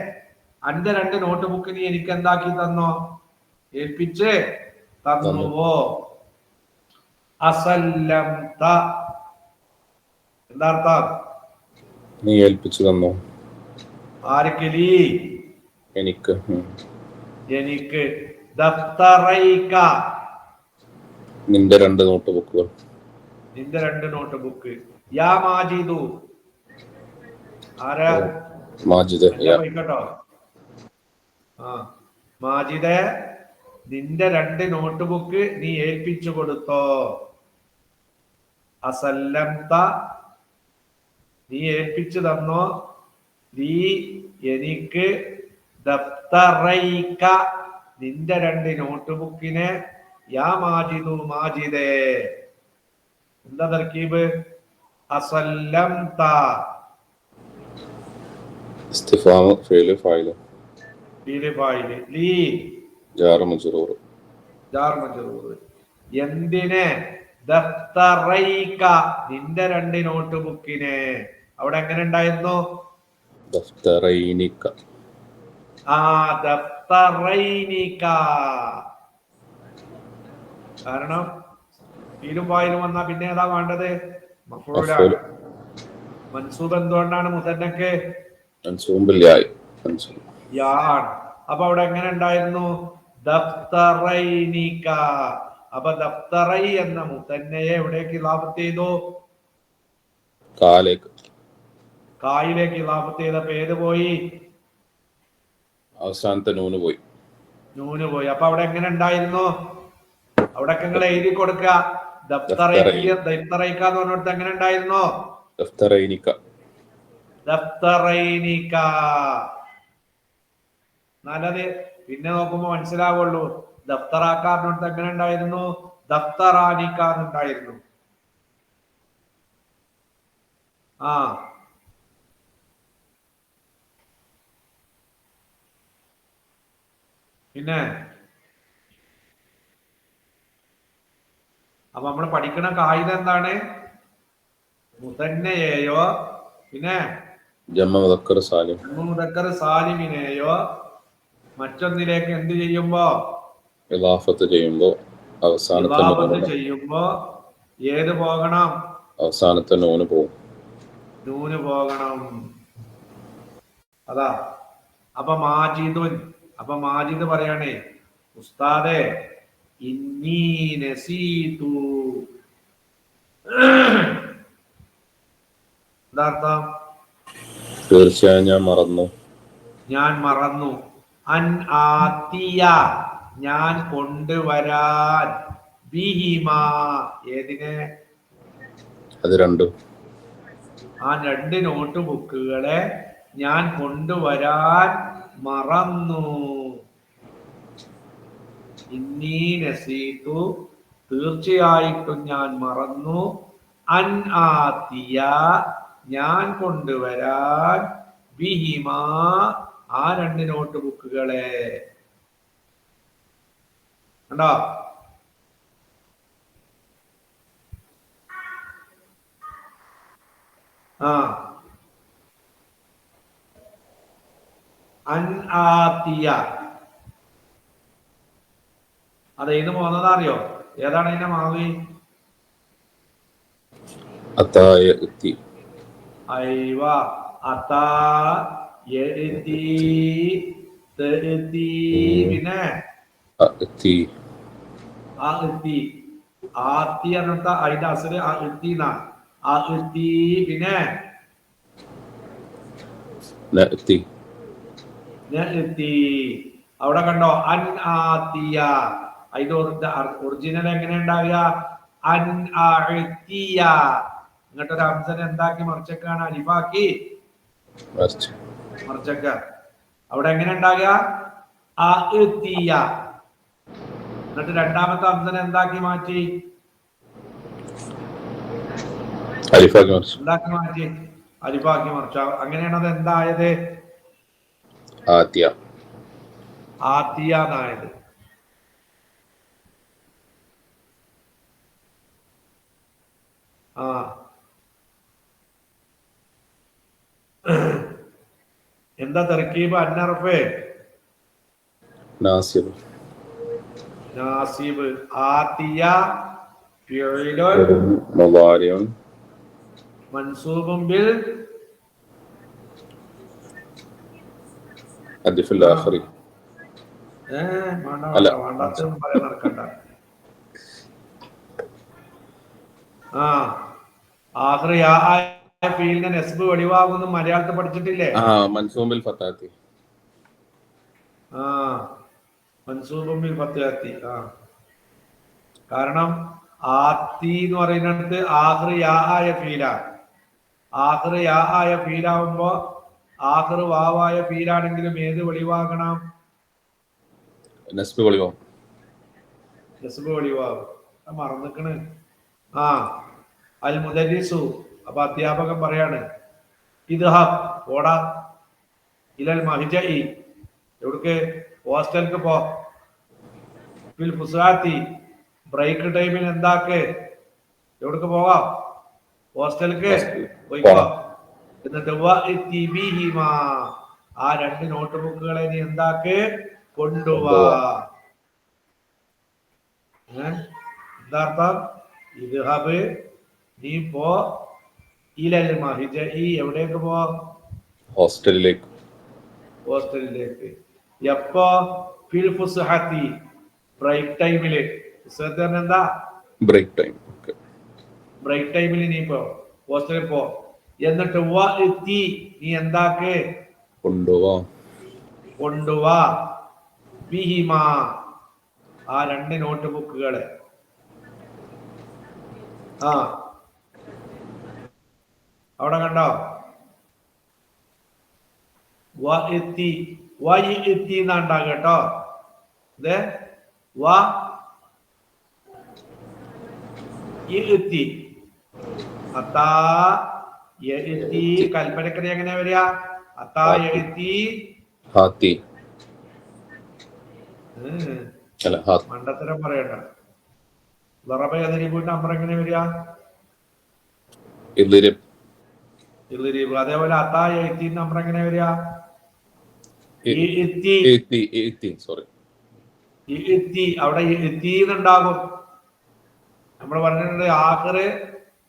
അന്റെ 2 നോട്ട് ബുക്കിന് എനിക്ക് എന്താക്കി തന്നോ? ഏൽപ്പിച്ച് തന്നുവോ? അസല്ലംത എന്താർത്ഥം? നീ ഏൽപ്പിച്ചു തന്നോ? ആർക്ക്? ലീ, എനിക്ക്. എനിക്ക്. ദഫ്തറൈക നിന്റെ 2 നോട്ട് ബുക്കുകൾ. നിന്റെ 2 നോട്ട് ബുക്ക്. യാ മാജിദു ആരാ? മാജിദ്. പോയിക്കോട്ടോ. ആ മാജിദേ നിന്റെ 2 നോട്ട് ബുക്ക് നീ ഏൽപ്പിച്ചു കൊടുത്തോ? അസല്ലംത നീ ഏൽപ്പിച്ചു തന്നോ? നീ എനിക്ക് ദഫ്തറൈക നിന്റെ 2 നോട്ട് ബുക്കിനെ? യാ മാജിദു മാജിദേ. എന്താ തർക്കീബ്? അസല്ലംത. ഇസ്തിഫാം, ഫേല്, ഫായില്. ഫീല്, ഫായില്. ലീ, ജാർ മജ്റൂർ. ജാർ മജ്റൂർ. എന്തിനെ? ദഫ്തറൈക നിന്റെ 2 നോട്ട് ബുക്കിനെ. അവിടെ എങ്ങനെ ഉണ്ടായിരുന്നു? ദഫ്തറൈനിക. ആ ദഫ്തറൈനിക. കാരണം ഫീലും ഫായിലും വന്നാ പിന്നെ ഏതാ വേണ്ടത്? മഫ്ഊലാണ്. മൻസൂബ് എന്തുകൊണ്ടാണ് മുസന്നക്ക്? യാ ആണ്. അപ്പൊ അവിടെ എങ്ങനെ ഉണ്ടായിരുന്നു? ദഫ്തറൈനിക. അപ്പൊ ദഫ്തറൈ എന്ന മുസന്നയെ എവിടേക്ക് ഇളാഫത്ത് ചെയ്തു? കായിലേക്ക് ഇളാഫത്ത് ചെയ്തപ്പോ ഏത് പോയി? അവസാനത്തെ നൂന് പോയി. നൂന് പോയി. അപ്പൊ അവിടെ എങ്ങനെ ഉണ്ടായിരുന്നു? അവിടെ നിങ്ങൾ എഴുതി കൊടുക്കുക. ദഫ്തറൈക്ക എന്ന് പറഞ്ഞിടത്ത് എങ്ങനെ ഉണ്ടായിരുന്നു? ദഫ്തറൈനിക. ദഫ്തറൈനിക. നല്ലത്. പിന്നെ നോക്കുമ്പോ മനസ്സിലാവുള്ളൂ. ദഫ്തറാക്കാറിനടുത്ത് എങ്ങനെ ഉണ്ടായിരുന്നു? ദഫ്തറാനിക്കാറുണ്ടായിരുന്നു. ആ പിന്നെ അപ്പൊ നമ്മൾ പഠിക്കണ കായിക എന്താണ്? മുസന്നയെയോ പിന്നെ ജമ്മ മുദക്കർ സാലിം, മുദക്കർ സാലിമിനെയോ മറ്റൊന്നിലേക്ക് എന്ത് ചെയ്യുമ്പോ? ഇളാഫത്ത് ചെയ്യുമ്പോ ചെയ്യുമ്പോ ഏത് പോകണം? അവസാനത്തെ നൂന് പോകും. നൂന് പോകണം. അതാ. അപ്പൊ മാജിദുൻ. അപ്പൊ മാജിദ് പറയണേ, ഉസ്താദേ ഇന്നീ നസീതു. എന്താർത്ഥം? തീർച്ചയായും ഞാൻ മറന്നു. ഞാൻ മറന്നു. അൻ ആത്തിയ ഞാൻ കൊണ്ടുവരാൻ. ബിഹിമാ ഏതിനെ? അത് 2. ആ 2 നോട്ട് ബുക്കുകളെ ഞാൻ കൊണ്ടുവരാൻ മറന്നു. ഇന്നീ നസീതു തീർച്ചയായിട്ടും ഞാൻ മറന്നു. അൻ ആത്തിയ ഞാൻ കൊണ്ടുവരാൻ. ബിഹിമാ ആ 2 നോട്ട് ബുക്കുകളെ. കണ്ടോ? ആ അൻ ആത്തിയ അത് ഏത് പോകുന്നതാ അറിയോ? ഏതാണ് അതിന്റെ മാവി? അയ്വ അതാ യഅതി തഅതി. പിന്നെ അഅ്തി ആത്തി എന്നിട്ട് അതിന്റെ അസല് അഅ്തിന അഅ്തി പിന്നെ നഅ്തി നഅ്തി അവിടെ കണ്ടോ അൻ ആത്തിയ അതിന്റെ ഒറിജിനൽ എങ്ങനെ ഉണ്ടാവുക അൻ ആഅ്തിയ ഇങ്ങോട്ടൊരു ഹംസനെ എന്താക്കി മറിച്ചക്കാണ് അലിഫാക്കി മറിച്ചക്ക അവിടെ എങ്ങനെ ഉണ്ടാകുക അഅ്തിയ എന്നിട്ട് രണ്ടാമത്തെ ഹംസനെ എന്താക്കി മാറ്റി എന്താക്കി മാറ്റി അലിഫാക്കി മറിച്ച അങ്ങനെയാണ് അത് എന്തായത് ആത്തിയ ആത്തിയ എന്നായത്. ആ എന്താ തർക്കീബ് അന്നർഫേ നാസിബ് നാസിബ് ആത്തിയ ഫിഉലുൻ മുളാരിഉൻ മൻസൂബുൻ ബിൽ അദ്ഫിൽ ആഖിറി വേണ്ടാത്തൊന്നും പറയാൻ നടക്കണ്ട. ആ ആഖിറി യാ ആയ ഫീലിന്റെ നസ്ബ് വെളിവാകുന്നു മലയാളത്തിൽ പഠിച്ചിട്ടില്ലേ? മൻസൂബുൻ ബിൽ ഫത്താത്തി മൻസൂബുൻ ബിൽ ഫത്താത്തി കാരണം ആത്തി എന്ന് പറയുന്നിടത്ത് ആഖിറ് യാ ആയ ഫീലാണ്. ആഖിറ് യാ ആയ ഫീലാവുമ്പോ ആഖിറ് വാവായ ഫീലാണെങ്കിലും ഏത് വെളിവാകണം? നസ്ബ് വെളിവാകും. നസ്ബ് വെളിവാകും. മറന്നിക്കണ്. അൽ മുദരിസു അപ്പൊ അധ്യാപകൻ പറയാണ് ഇദ്ഹബ് ഓടാ ഇലൽ മഹ്ജഇ എവിടേക്ക് ഹോസ്റ്റലിക്ക് പോ ഫിൽ ഫുസാത്തി ബ്രേക്ക് ടൈമിൽ എന്താക്ക് എവിടേക്ക് പോകാം ഹോസ്റ്റലിക്ക് പോയിക്കോ. എന്നിട്ട് ആ രണ്ട് നോട്ട് ബുക്കുകളെ നീ എന്താക്ക് കൊണ്ടുപോവാ. എന്താർത്ഥം? ഇദ്ഹബ് നീ പോ ഇലൽ മഹ്ജഇ എവിടേക്ക് പോ? ഹോസ്റ്റലിലേക്ക്. എപ്പോ? ഫിൽ ഫുസ്ഹത്തി ബ്രേക്ക് ടൈമില്. ഫുസ്ഹത്ത് എന്താ? Break time. ബ്രേക്ക് ടൈമിൽ നീ പോ ഹോസ്റ്റലിൽ പോ. എന്നിട്ട് നീ എന്താക്ക് കൊണ്ടുവാ ബിഹിമ ആ രണ്ട് നോട്ട് ബുക്കുകള്. അവിടെ കണ്ടോ? എന്നാണ്ടാകും കേട്ടോ. ഇത് കൽപ്പനക്കറി എങ്ങനെ വരിക? മണ്ടത്തരം പറയണ്ട. നമ്പർ എങ്ങനെ വരിക? അതേപോലെ നമ്പർ എങ്ങനെ വരിക? അവിടെ ഉണ്ടാകും. നമ്മൾ പറഞ്ഞിട്ടുണ്ട് ആഖിറ്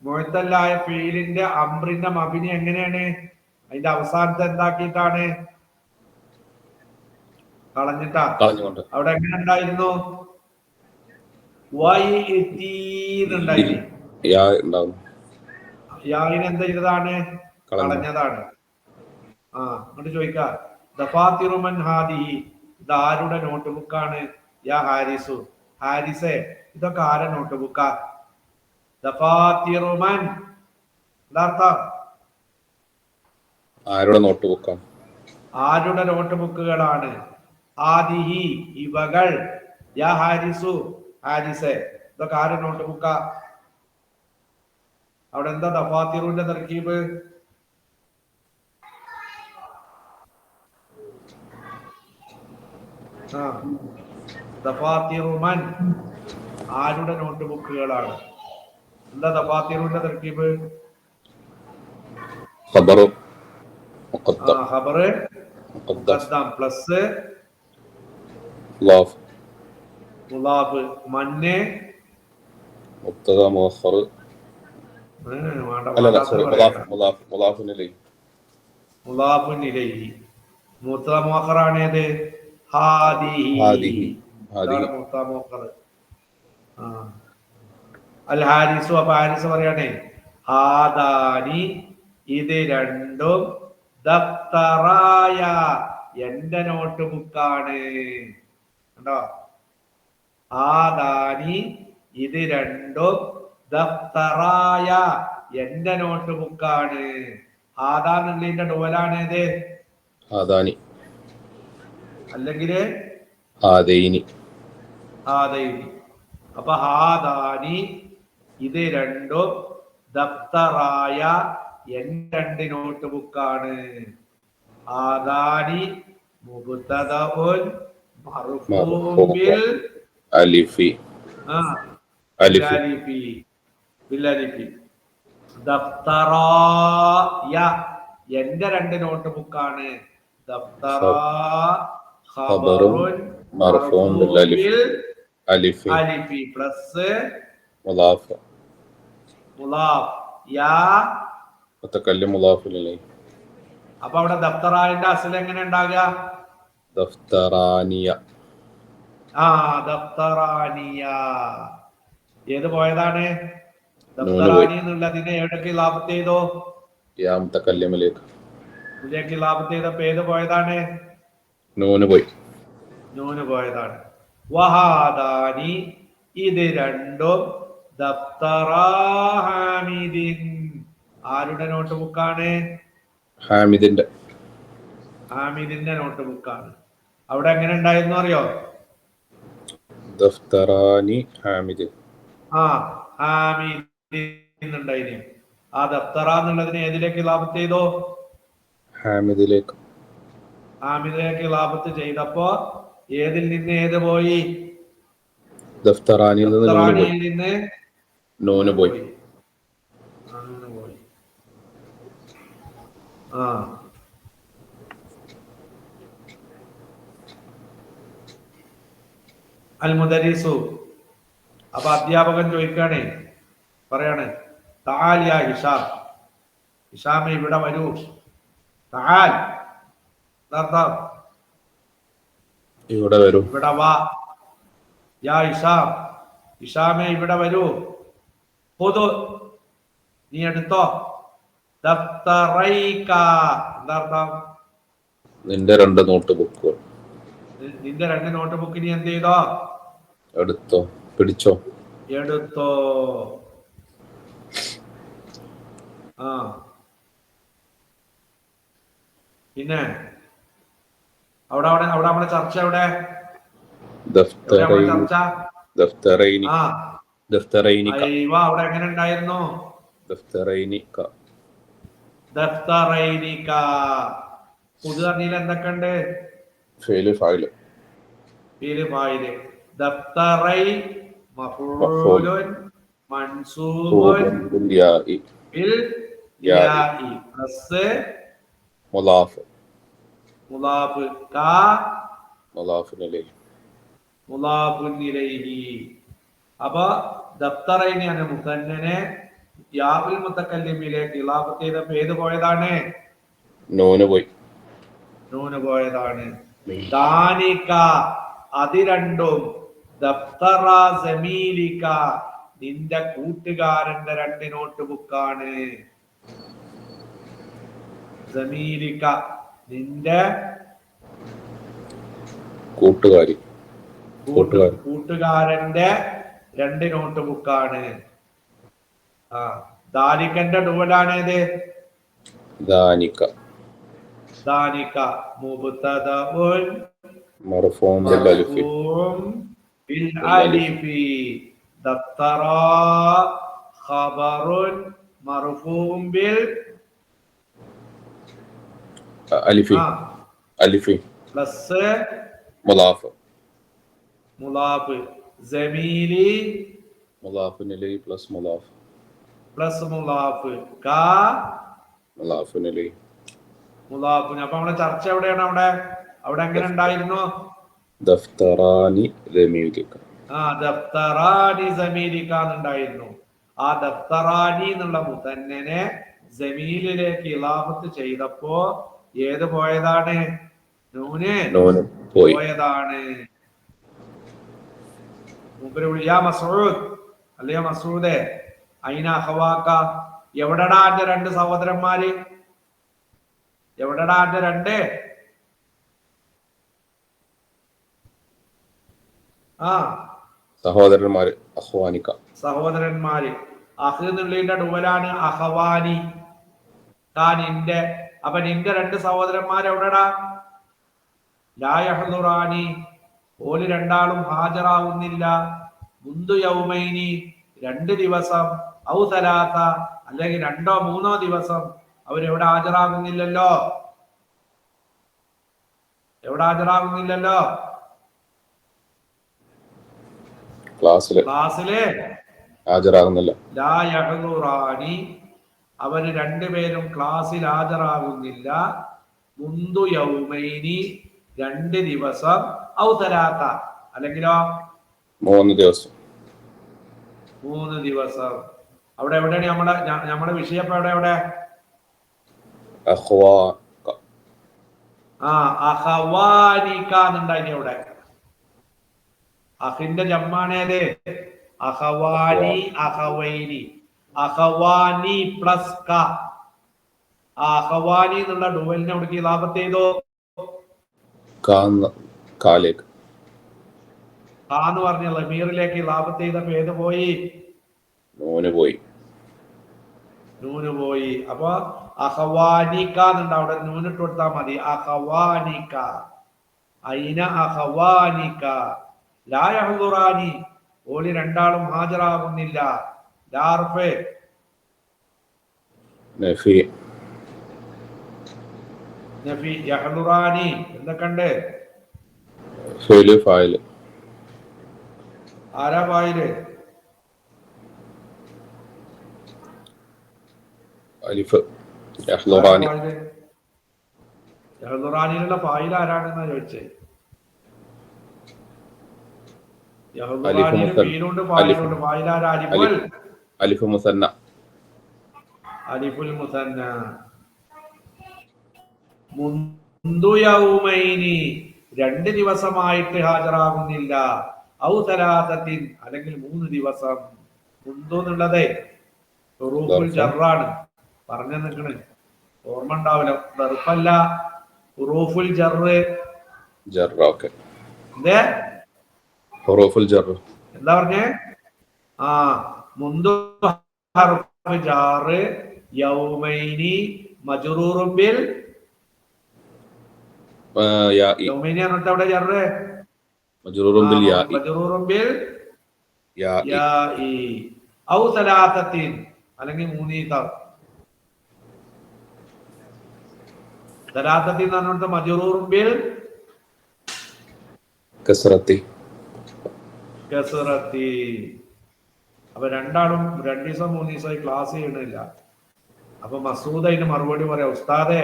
മുഅത്തല്ലായ ഫീലിന്റെ അംറിന്റെ മബിനി എങ്ങനെയാണ്? അതിന്റെ അവസാനത്തെ എന്താക്കിയിട്ടാണ്? കളഞ്ഞിട്ടാ. അവിടെ എങ്ങനെ ഉണ്ടായിരുന്നു? യായിന് എന്ത് ചെയ്തതാണ്? കളഞ്ഞതാണ്. അങ്ങോട്ട് ചോദിക്കാം ദഫാത്തിറുമൻ ഹാദിഹി ഇത് ആരുടെ നോട്ട് ബുക്കാണ്? യാ ഹാരിസു ഹാരിസെ ഇതൊക്കെ ആരുടെ നോട്ട് ബുക്കാ? ദഫാത്തിറുമൻ എന്താർത്ഥം? ആരുടെ നോട്ട് ബുക്കാണ്? ആരുടെ നോട്ട് ബുക്കുകളാണ്? ആദിഹി ഇവകൾ. യാ ഹാരിസു ഹാരിസെ ഇതൊക്കെ ആരുടെ നോട്ട് ബുക്കാ? അവിടെ എന്താ ദഫാത്തിറുന്റെ തർക്കീബ്? ദഫാത്തിറുമൻ ആരുടെ നോട്ട് ബുക്കുകളാണ്? എന്താ ദഫാത്തിറുന്റെ തർക്കീബ്? ഖബറ് മുഖദ്ദം പ്ലസ് മുളാഫ് മന്നെ മുബ്തദ മുഅഖർ മുളാഫുൻ ഇലൈഹി. മുബ്തദ മുഅഖറാണ് ഏത്? ഹാദിഹി. മുബ്തദ മുഅഖർ. ആ അൽ ഹാരിസു, അപ്പൊ ഹാരിസ് പറയണേ ഹാദാനി ഇത് രണ്ടും ദഫ്തറായ എന്റെ നോട്ട് ബുക്കാണ്. കണ്ടോ? ഹാദാനി ഇത് രണ്ടും ദഫ്തറായ എന്റെ നോട്ട് ബുക്കാണ്. ഹാദാന്നുള്ളതിന്റെ ഡോലാണ് ഇത് ആദാനി അല്ലെങ്കിൽ ആദൈനി ഹാദൈനി. അപ്പൊ ഹാദാനി ഇത് രണ്ടും ദഫ്തറായ എന്റെ രണ്ട് നോട്ട് ബുക്കാണ്. ഹാദാനി മുബ്തദഉൻ മർഫൂഉൻ ബിൽ അലിഫി അലിഫി അലിഫി ബിൽ അലിഫി. ദഫ്തറായ എന്റെ രണ്ട് നോട്ട് ബുക്കാണ്. ദഫ്തറാ ഖബറുൻ മർഫൂഉൻ ബിൽ അലിഫി അലിഫി പ്ലസ് മുലാഫ് മുലാഫ് യാ മുതകല്ലിം മുലാഫ് ഇലൈഹി. അപ്പൊ അവിടെ ദഫ്തറാന്റെ അസൽ എങ്ങനെ ഉണ്ടാകുക? ദഫ്തറാനിയ. ആ ദഫ്തറാനിയ. ഏത് പോയതാണ്? ദഫ്തറാനി എന്നുള്ളതിനെ എവിടേക്ക് ലാഭത്ത് ചെയ്തോ? യാ മുതകല്ലിമിലേക്ക്. ഇതിലേക്ക് ലാഭത്ത് ചെയ്തപ്പോ ഏത് പോയതാണ്? നൂന് പോയി. നൂന് പോയതാണ്. വഹാദാനി ഇത് രണ്ടും ദഫ്തറാ ഹാമിദിൻ ആരുടെ നോട്ട് ബുക്കാണ്? ഹാമിദിന്റെ. ഹാമിദിന്റെ നോട്ട് ബുക്കാണ്. അവിടെ എങ്ങനെ ഉണ്ടായിരുന്നു അറിയോ? ദഫ്തറാനി ഹാമിദ്. ആ ഹാമിദിൻ ഉണ്ടായിരുന്നു. ആ ദഫ്തറ എന്നുള്ളതിനെ ഏതിലേക്ക് ലാഭത്ത് ചെയ്തോ? ഹാമിദിലേക്ക്. ഹാമിദിലേക്ക് ലാഭത്ത് ചെയ്തപ്പോ ഏതിൽ നിന്ന് ഏത് പോയി? ദഫ്തറാനിയിൽ നിന്ന് ദഫ്തറാനിയിൽ നിന്ന് നൂന് പോയി. നൂന് പോയി. ആ അൽ മുദരിസു. അപ്പൊ അധ്യാപകൻ ചോദിക്കാണേ, പറയാണ് തആൽ യാ ഹിഷാം. ഹിഷാമേ ഇവിടെ വരൂ. തആൽ അർത്ഥം ഇവിടെ വരൂ. ഇവിടെ വാ. യാ ഹിഷാം, ഹിഷാമേ ഇവിടെ വരൂ. ഖുദ് നീ എടുത്തോ. ദഫ്തറൈക എന്താർത്ഥം? നിന്റെ രണ്ട് നോട്ട് ബുക്കുകൾ. നിന്റെ രണ്ട് നോട്ട് ബുക്ക് നീ എന്ത് ചെയ്തോ? എടുത്തോ, പിടിച്ചോ. എടുത്തോ. ആ പിന്നെ അവിടെ അവിടെ അവിടെ നമ്മുടെ ചർച്ച എവിടെ? ചർച്ച ദഫ്തറൈനി. ആ ദഫ്തറൈനിക. അയ്യോ അവിടെ എങ്ങനെ ഉണ്ടായിരുന്നു? ദഫ്തറൈനിക. ദഫ്തറൈനിക. പുതുതറഞ്ഞിൽ എന്തൊക്കെ ഉണ്ട്? ഫീല് ഫായില്. ഫീല് ഫായില്. ദഫ്തറൈ മഫ്ഊലുൻ മൻസൂബുൻ ബിൽ യാഇ. ബിൽ യാഇ പ്ലസ് മുലാഫ്. മുലാഫ് കാ മുലാഫിൻ ഇലൈഹി. മുലാഫുൻ ഇലൈഹി. അപ്പൊ ദഫ്തറൈനി എന്ന മുസന്നനെ യാഉൽ മുതകല്ലിമിലേക്ക് ഇളാഫത്ത് ചെയ്തപ്പോ ഏത് പോയതാണ്? നൂന് പോയി. നൂന് പോയതാണ്. ദാനിക അത് രണ്ടും ദഫ്തറ സമീലിക നിന്റെ കൂട്ടുകാരന്റെ രണ്ട് നോട്ട് ബുക്കാണ്. സമീലിക നിന്റെ കൂട്ടുകാരി. കൂട്ടുകാരന്റെ രണ്ട് നോട്ട് ബുക്കാണ്. ആ ദാനിക്കന്റെ ഡുവലാണ് ഏത്? ദാനിക. ദാനിക മുബ്തദഉൻ മർഫൂഉൻ ബിൽ അലിഫി. ബിൽ അലിഫി. ദഫ്തറാ ഖബറുൻ മർഫൂഉൻ ബിൽ അലിഫി. അലിഫി പ്ലസ് മുലാഫ്. മുലാഫ്. സമീലി മുലാഫിൻ ഇലൈഹി പ്ലസ് മുലാഫ്. പ്ലസ് മുലാഫ് കാ മുലാഫിൻ ഇലൈഹി. മുലാഫിന്. അപ്പൊ നമ്മുടെ ചർച്ച എവിടെയാണ്? അവിടെ അവിടെ എങ്ങനെ ഉണ്ടായിരുന്നു? ദഫ്തറാനി സമീലിക. ആ ദഫ്തറാനി സമീലിക എന്നുണ്ടായിരുന്നു. ആ ദഫ്തറാനി എന്നുള്ള മുസന്നനെ ജമീലിലേക്ക് ഇലാഫത്ത് ചെയ്തപ്പോ ഏത് പോയതാണ്? നൂന് പോയതാണ്. മൂപ്പര് യാ മസ്ഊദ്, അല്ലയോ മസ്ഊദേ, അയിന അഖവാക, എവിടെടാ എന്റെ രണ്ട് സഹോദരന്മാര്, എവിടെടാ എന്റെ രണ്ട് സഹോദരന്മാര്, അഖ്വാനിക, സഹോദരന്മാര്. അഹ് എന്നുള്ളതിന്റെ ഡുവലാണ് അഹവാനി, താൻ നിന്റെ. അപ്പൊ നിന്റെ രണ്ട് സഹോദരന്മാർ എവിടെടാ? ലാ യഹ്ദുറാനി, ഓല് രണ്ടാളും ഹാജരാവുന്നില്ല. മുന്തു യൗമൈനി, 2 ദിവസം, ഔ സലാസ, അല്ലെങ്കിൽ 2 or 3 ദിവസം അവരെവിടെ ഹാജരാകുന്നില്ലല്ലോ, എവിടെ ഹാജരാകുന്നില്ലല്ലോ? ക്ലാസ്സില് ഹാജരാകുന്നില്ല. ലാ യഹ്ദുറാനി, അവര് രണ്ടുപേരും ക്ലാസ്സിൽ ഹാജരാകുന്നില്ല. മുന്തു യൗമൈനി, 2 ദിവസം, ഔ സലാസ, അല്ലെങ്കിലോ 3 ദിവസം. 3 ദിവസം. അവിടെ എവിടെയാണ് നമ്മുടെ വിഷയം? എവിടെ അഖവാനിക എന്നുണ്ടായിനി. അവിടെ അഹിന്റെ ജമ്മാണേത്? അഖവാനി, അഖവൈനി. അഖവാനി പ്ലസ് ക. ആ അഖവാനി എന്നുള്ള ഡുവലിനെ അവിടേക്ക് ഇലാഫത്ത് ചെയ്തോ? കാലേക്ക് എന്ന് പറഞ്ഞ ലമീറിലേക്ക് ഇലാഫത്ത് ചെയ്തപ്പോ ഏത് പോയി? നൂന് പോയി. അപ്പൊ അഖവാനിക എന്നുണ്ട്. അവിടെ നൂനിട്ട് കൊടുത്താൽ മതി. അഖവാനിക, അയിന അഖവാനിക, ലാ യഹ്ദുറാനി, ഓല് രണ്ടാളും ഹാജരാകുന്നില്ല. ലാർഫ് നഫി യഹ്ദുറാനി എന്തൊക്കെയുണ്ട്? ഫിഅല്, ഫായില്. ആരാ ഫായില്? അലിഫ്. യഹ്ദുറാനി. യഹ്ദുറാനിയിലുള്ള ഫായിൽ ആരാണെന്നാ ചോദിച്ചേ. യഹ്ദുറാനിയിൽ ഫീലുണ്ട്, ഫായിലുണ്ട്. ഫായിൽ ആരാ? അലിഫ് മുസന്ന. അലിഫുൽ മുസന്ന. മുന്തു യൗമൈനി, 2 ദിവസമായിട്ട് ഹാജരാകുന്നില്ല. ഔ സലാസത്തിൻ, അല്ലെങ്കിൽ 3 ദിവസം. മുന്തു എന്നുള്ളത് ഹുറൂഫുൽ ജറാണ്. പറഞ്ഞു നിൽക്കണേ, ഓർമ്മ ഉണ്ടാവില്ല. ദർഫല്ല, ഹുറൂഫുൽ ജറ്. ഓക്കേ. ഹുറൂഫുൽ ജറ് എന്താ പറഞ്ഞേ? മുന്തു ഹർഫ് ജാറ്, യൗമൈനി മജ്റൂറുൻ ബിൽ യൗമൈനി എന്നിട്ട് അവിടെ ജറ് മജ്റൂറുൻ ബിൽ യാഇ. ഔ സലാസത്തിൻ, അല്ലെങ്കിൽ 3 സലാസത്തിൻ എന്ന് പറഞ്ഞിട്ട് മജ്റൂറുൻ ബിൽ കസ്റത്തി. അപ്പൊ രണ്ടാളും 2 ദിവസം 3 ദിവസമായി ക്ലാസ് ചെയ്യണില്ല. അപ്പൊ മസൂദ് അതിന് മറുപടി പറയാം, ഉസ്താദേ,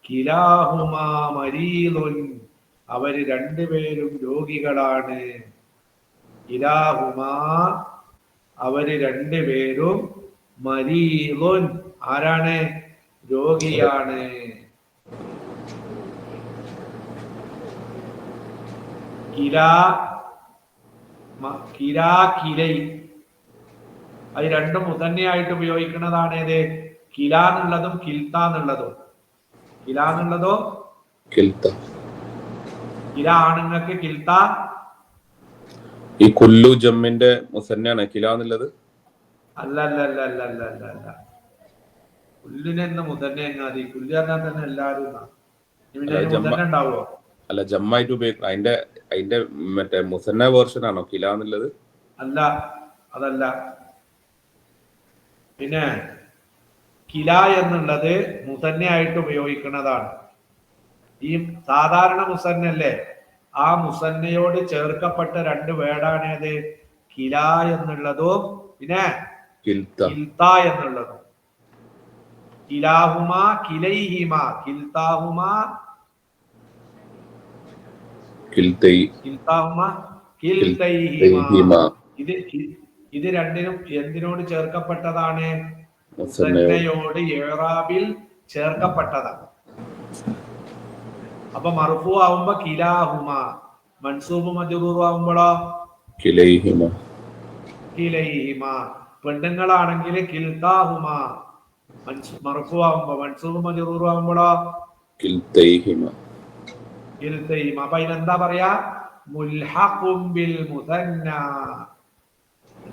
കിലാഹുമാ മരീദുൻ, അവര് 2 പേരും രോഗികളാണ്. കിലാഹുമാ, അവര് 2 പേരും, മരീദുൻ, ആരാണ്? രോഗിയാണ്. കിലൈ, അത് രണ്ടും മുതന്നെയായിട്ട് ഉപയോഗിക്കുന്നതാണ്. ഏത്? കില എന്നുള്ളതും കിൽത്ത എന്നുള്ളതും. കില എന്നുള്ളതോ കില ആണുങ്ങൾക്ക്, കിൽത്ത ഈ കുല്ലു ജമ്മിന്റെ മുസന്നയാണ് കില എന്നുള്ളത്. അല്ല. കുല്ലിനെന്ന് മുതന്നെ എങ്ങാതി. കുല്ല് പറഞ്ഞാൽ തന്നെ എല്ലാരും മുതന്നെ ഉണ്ടാവോ? അല്ല, ജമ്മായിട്ട് ഉപയോഗിക്കണം. അതിന്റെ മറ്റേ മുസന്ന വേർഷൻ ആണോ കില എന്നുള്ളത്? അല്ല, അതല്ല. പിന്നെ കില എന്നുള്ളത് മുസന്നയായിട്ട് ഉപയോഗിക്കുന്നതാണ്. ഈ സാധാരണ മുസന്നല്ലേ, ആ മുസന്നയോട് ചേർക്കപ്പെട്ട 2 വേർഡാണ് ഏത്? കില എന്നുള്ളതും പിന്നെ കിൽത്ത എന്നുള്ളതും. കിലാഹുമ, കിലൈഹിമ, കിൽത്താഹുമ, കിൽത്തൈഹിമ. ഇത് രണ്ടിനും എന്തിനോട് ചേർക്കപ്പെട്ടതാണ്? മുസന്നയോട് ഇഅ്റാബിൽ ചേർക്കപ്പെട്ടതാണ്. അപ്പൊ മർഫൂ ആവുമ്പോ കിലാഹുമ, മൻസൂബ് മജ്റൂർ ആവുമ്പോഴോ കിലൈഹിമ. കിലൈഹിമ. പെണ്ണുങ്ങളാണെങ്കിൽ കിൽതാഹുമ. മർഫു ആവുമ്പോ മൻസൂബ് മജ്റൂർ ആവുമ്പോഴോ കിൽതൈഹിമ. കിൽതൈഹിമ. അപ്പൊ അതിനെന്താ പറയാ? മുൽഹഖും ബിൽ മുസന്ന.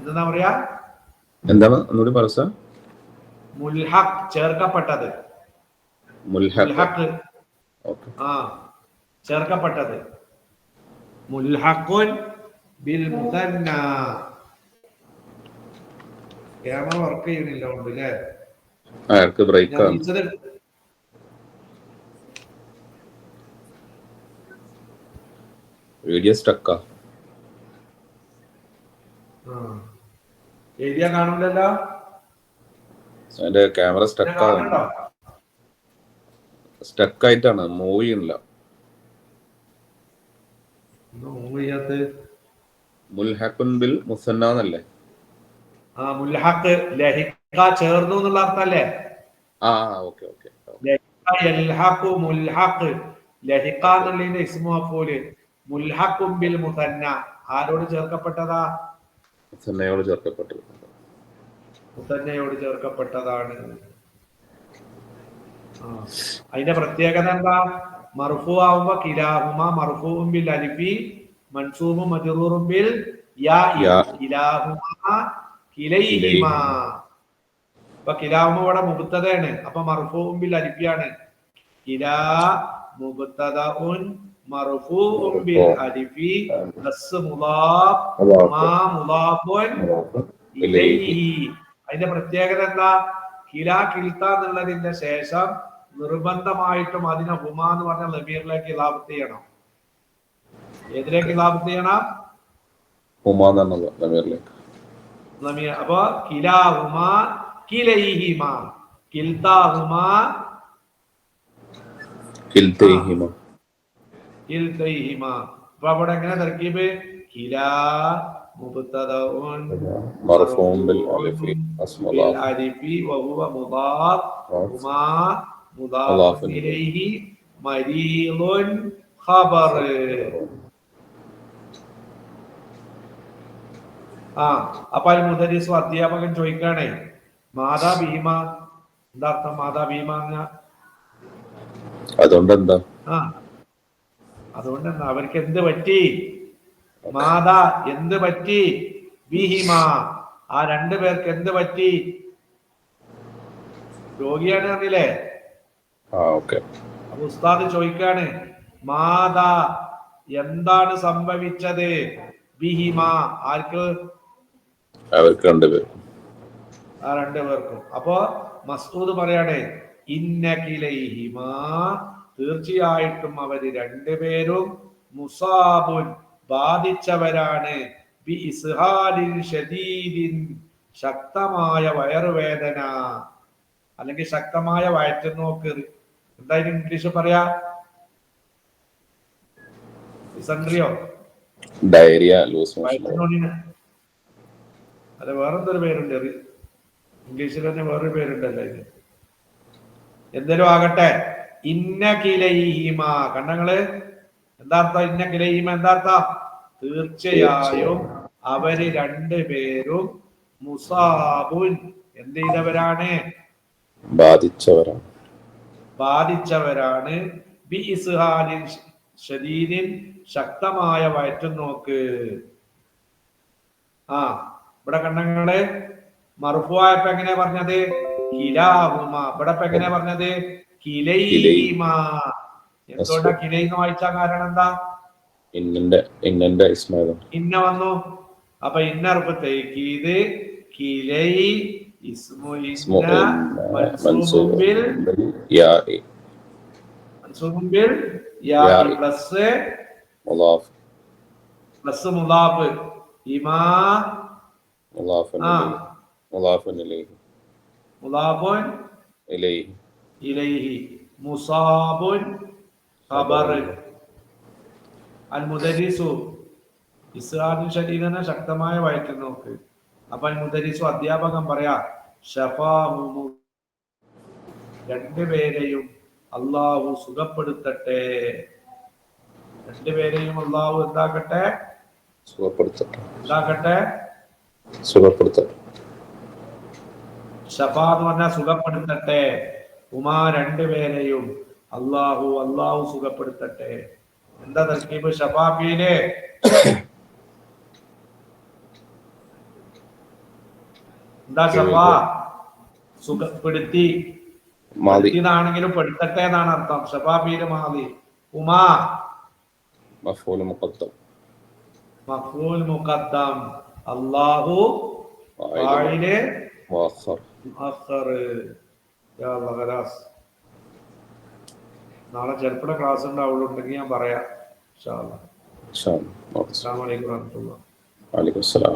എന്താ പറയാ? എന്താണ് ഒന്നുകൂടി പറസ? മുൽഹഖ്, ചേർക്കപ്പെട്ടത്. മുൽഹഖ്, ചേർക്കപ്പെട്ടത്. മുൽഹഖുൻ ബിൽ മുസന്ന. ക്യാമറ വർക്ക് ചെയ്യുന്നില്ല ഉണ്ടല്ലേ? ബ്രേക്ക് ആണ്. വീഡിയോ സ്റ്റക്കാ. ഏരിയ കാണൂലല്ലോ. അതിന്റെ ക്യാമറ സ്റ്റക്കായിട്ടാണ്, മൂവ് ചെയ്യുന്നില്ല. മുൽഹഖുൻ ബിൽ മുസന്ന എന്നല്ലേ? മുൽഹഖ് ലഹിഖ, ചേർന്നു എന്നുള്ള അർത്ഥല്ലേ? Okay okay. യൽഹഖു മുൽഹഖ്. ലഹിഖ എന്നുള്ളതിന്റെ ഇസ്മു മഫൂല്. മുൽഹഖും ബിൽ മുസന്ന ആരോട് ചേർക്കപ്പെട്ടതാ? മുസന്നയോട് ചേർക്കപ്പെട്ടത്. മുസന്നയോട് ചേർക്കപ്പെട്ടതാണ്. അതിന്റെ പ്രത്യേകത എന്താ? മർഫു ആവുമ്പോ കിലാഹുമ മർഫൂഉം ബിൽ അലിഫി മൻസൂബും മജ്റൂറും ബിൽ യാ. കിലാഹുമ കിലൈഹിമ. അപ്പൊ കിലാഹുമ ഇവിടെ മുബ്തദയാണ്, അപ്പൊ മർഫൂഉം ബിൽ അലിഫിയാണ്. കിലാ മുബ്തദഉൻ മർഫൂഉം ബിൽ അലിഫി പ്ലസ് മുദാഫ് മാ മുദാഫുൻ ഇലൈഹി. അതിന്റെ പ്രത്യേകത എന്താ? കിലാ കിൽത്ത എന്നുള്ളതിന്റെ ശേഷം നിർബന്ധമായിട്ടും അതിനെ ഹുമ എന്ന് പറഞ്ഞ ലമീറിലേക്ക് ഇലാഫത്ത് ചെയ്യണം. ഏതിലേക്ക് ഇലാഫത്ത് ചെയ്യണം? ഹുമ എന്നുള്ള ലമീറിലേക്ക്. അപ്പൊ കിലാഹുമ കിലൈഹിമ, കിൽതാഹുമ കിൽതൈഹിമ. കിൽതൈഹിമ. അപ്പൊ അവിടെ എങ്ങനെ തർക്കീബ്? കിലാ മുബ്തദഉൻ മർഫൂഉൻ ബിൽ അലിഫി അലിഫി വഹുവ മുദാഫ് ഹുമാ മുദാഫ് ഇലൈഹി മരീളുൻ ഖബർ. അപ്പൊ ഈ മുദരിസ് അധ്യാപകൻ ചോദിക്കാണേ, മാതാ ഭീമ എന്താ അർത്ഥം? മാതാ ഭീമ അതുകൊണ്ടെന്താ? അതുകൊണ്ടെന്താ? അവർക്ക് എന്ത് പറ്റി? മാതാ എന്ത് പറ്റി? ബിഹിമ ആ രണ്ടു പേർക്ക് എന്ത് പറ്റി? രോഗിയാണ് അറിയില്ലേ? അപ്പൊ ഉസ്താദ് ചോദിക്കാണ്, മാതാ എന്താണ് സംഭവിച്ചത്? ബിഹിമ ആർക്ക്? അവർക്ക് രണ്ടുപേർക്കും. ആ രണ്ടുപേർക്കും. അപ്പൊ മസ്ഊദ് പറയാണ്, ഇന്ന കിലൈഹിമ തീർച്ചയായിട്ടും അവര് രണ്ടുപേരും മുസാബുൻ ബാധിച്ചവരാണ്, ബി ഇസ്ഹാലിൻ ഷദീദിൻ ശക്തമായ വയറുവേദന അല്ലെങ്കിൽ ശക്തമായ വയറ്റുനോക്ക്. എന്തായാലും ഇംഗ്ലീഷ് പറയാ? ഡിസെൻട്രിയോ ഡയറിയ, ലൂസ് മോഷൻ. അല്ല വേറെന്തൊരു പേരുണ്ട്, ഇംഗ്ലീഷിൽ തന്നെ വേറൊരു പേരുണ്ടല്ലോ ഇത്. എന്തേലും ആകട്ടെ, ഇന്ന കിലൈഹിമ കണ്ടങ്ങള് എന്താ അർത്ഥം? ഇന്ന കിലൈഹിമ എന്താ അർത്ഥം? തീർച്ചയായും അവര് രണ്ടുപേരും മുസാബുൻ എന്ത് ചെയ്തവരാണ്? ബാധിച്ചവരാണ്. ബി ഇസ്ഹാലിൻ ഷദീദിൻ ശക്തമായ വയറ്റുനോക്ക്. ഇവിടെ കണ്ണങ്ങള് മർഫുആയപ്പോ എങ്ങനെ പറഞ്ഞത്? കിലാഹുമ. ഇവിടെ ഇപ്പൊ എങ്ങനെ പറഞ്ഞത്? കിലൈഹിമ. എന്തുകൊണ്ടാ കിലൈന്ന് വായിച്ചാ കാരണം എന്താ? ഇന്ന വന്നു. അപ്പൊ ഇന്നർഫ് തൈക്കീദ് കിലൈ ഇസ്മു ഇന്ന മൻസൂബുൻ ബിൽ യാഇ പ്ലസ് മുദാഫ് ഇമാ മുദാഫുൻ ഇലൈഹി മുസാബുൻ ഖബർ. അൽ മുദരിസു ഇസ്ഹാലിൻ ഷദീദന ശക്തമായ വയറ്റുനോക്ക്. അപ്പൊ അൽ മുദരിസു അധ്യാപകൻ പറയാ, ശഫാഹുമു രണ്ടുപേരെയും അള്ളാഹു സുഖപ്പെടുത്തട്ടെ. രണ്ടുപേരെയും അള്ളാഹു എന്താക്കട്ടെ? സുഖപ്പെടുത്തട്ടെ. എന്താക്കട്ടെ? സുഖപ്പെടുത്തട്ടെ. ഷഫ എന്ന് പറഞ്ഞാൽ സുഖപ്പെടുത്തട്ടെ. ഉമാ രണ്ടുപേരെയും അള്ളാഹു സുഖപ്പെടുത്തട്ടെ. എന്താ തർക്കീബ് ഷഫാഫിയിലെ? എന്താ ഷഫ? സുഖപ്പെടുത്തി. ാണെങ്കിലും പെടുത്തട്ടെ എന്നാണ് അർത്ഥം. ഷഫാഫിയില് മാതി. ഉമാ മഫ്ഊൽ മുഖദ്ദം. മഫ്ഊൽ മുഖദ്ദം. അല്ലാഹു ഫായില് മുഅഖർ. യാ അല്ലാഹ് ഖലാസ്. നാളെ ചിലപ്പോൾ ക്ലാസ് ഉണ്ടാവുള്ളൂ. ഉണ്ടെങ്കിൽ ഞാൻ പറയാം. ഇൻഷാ അല്ലാഹ്. അസ്സലാമു അലൈക്കും വറഹ്മത്തുള്ളാഹി. വഅലൈക്കും അസ്സലാം.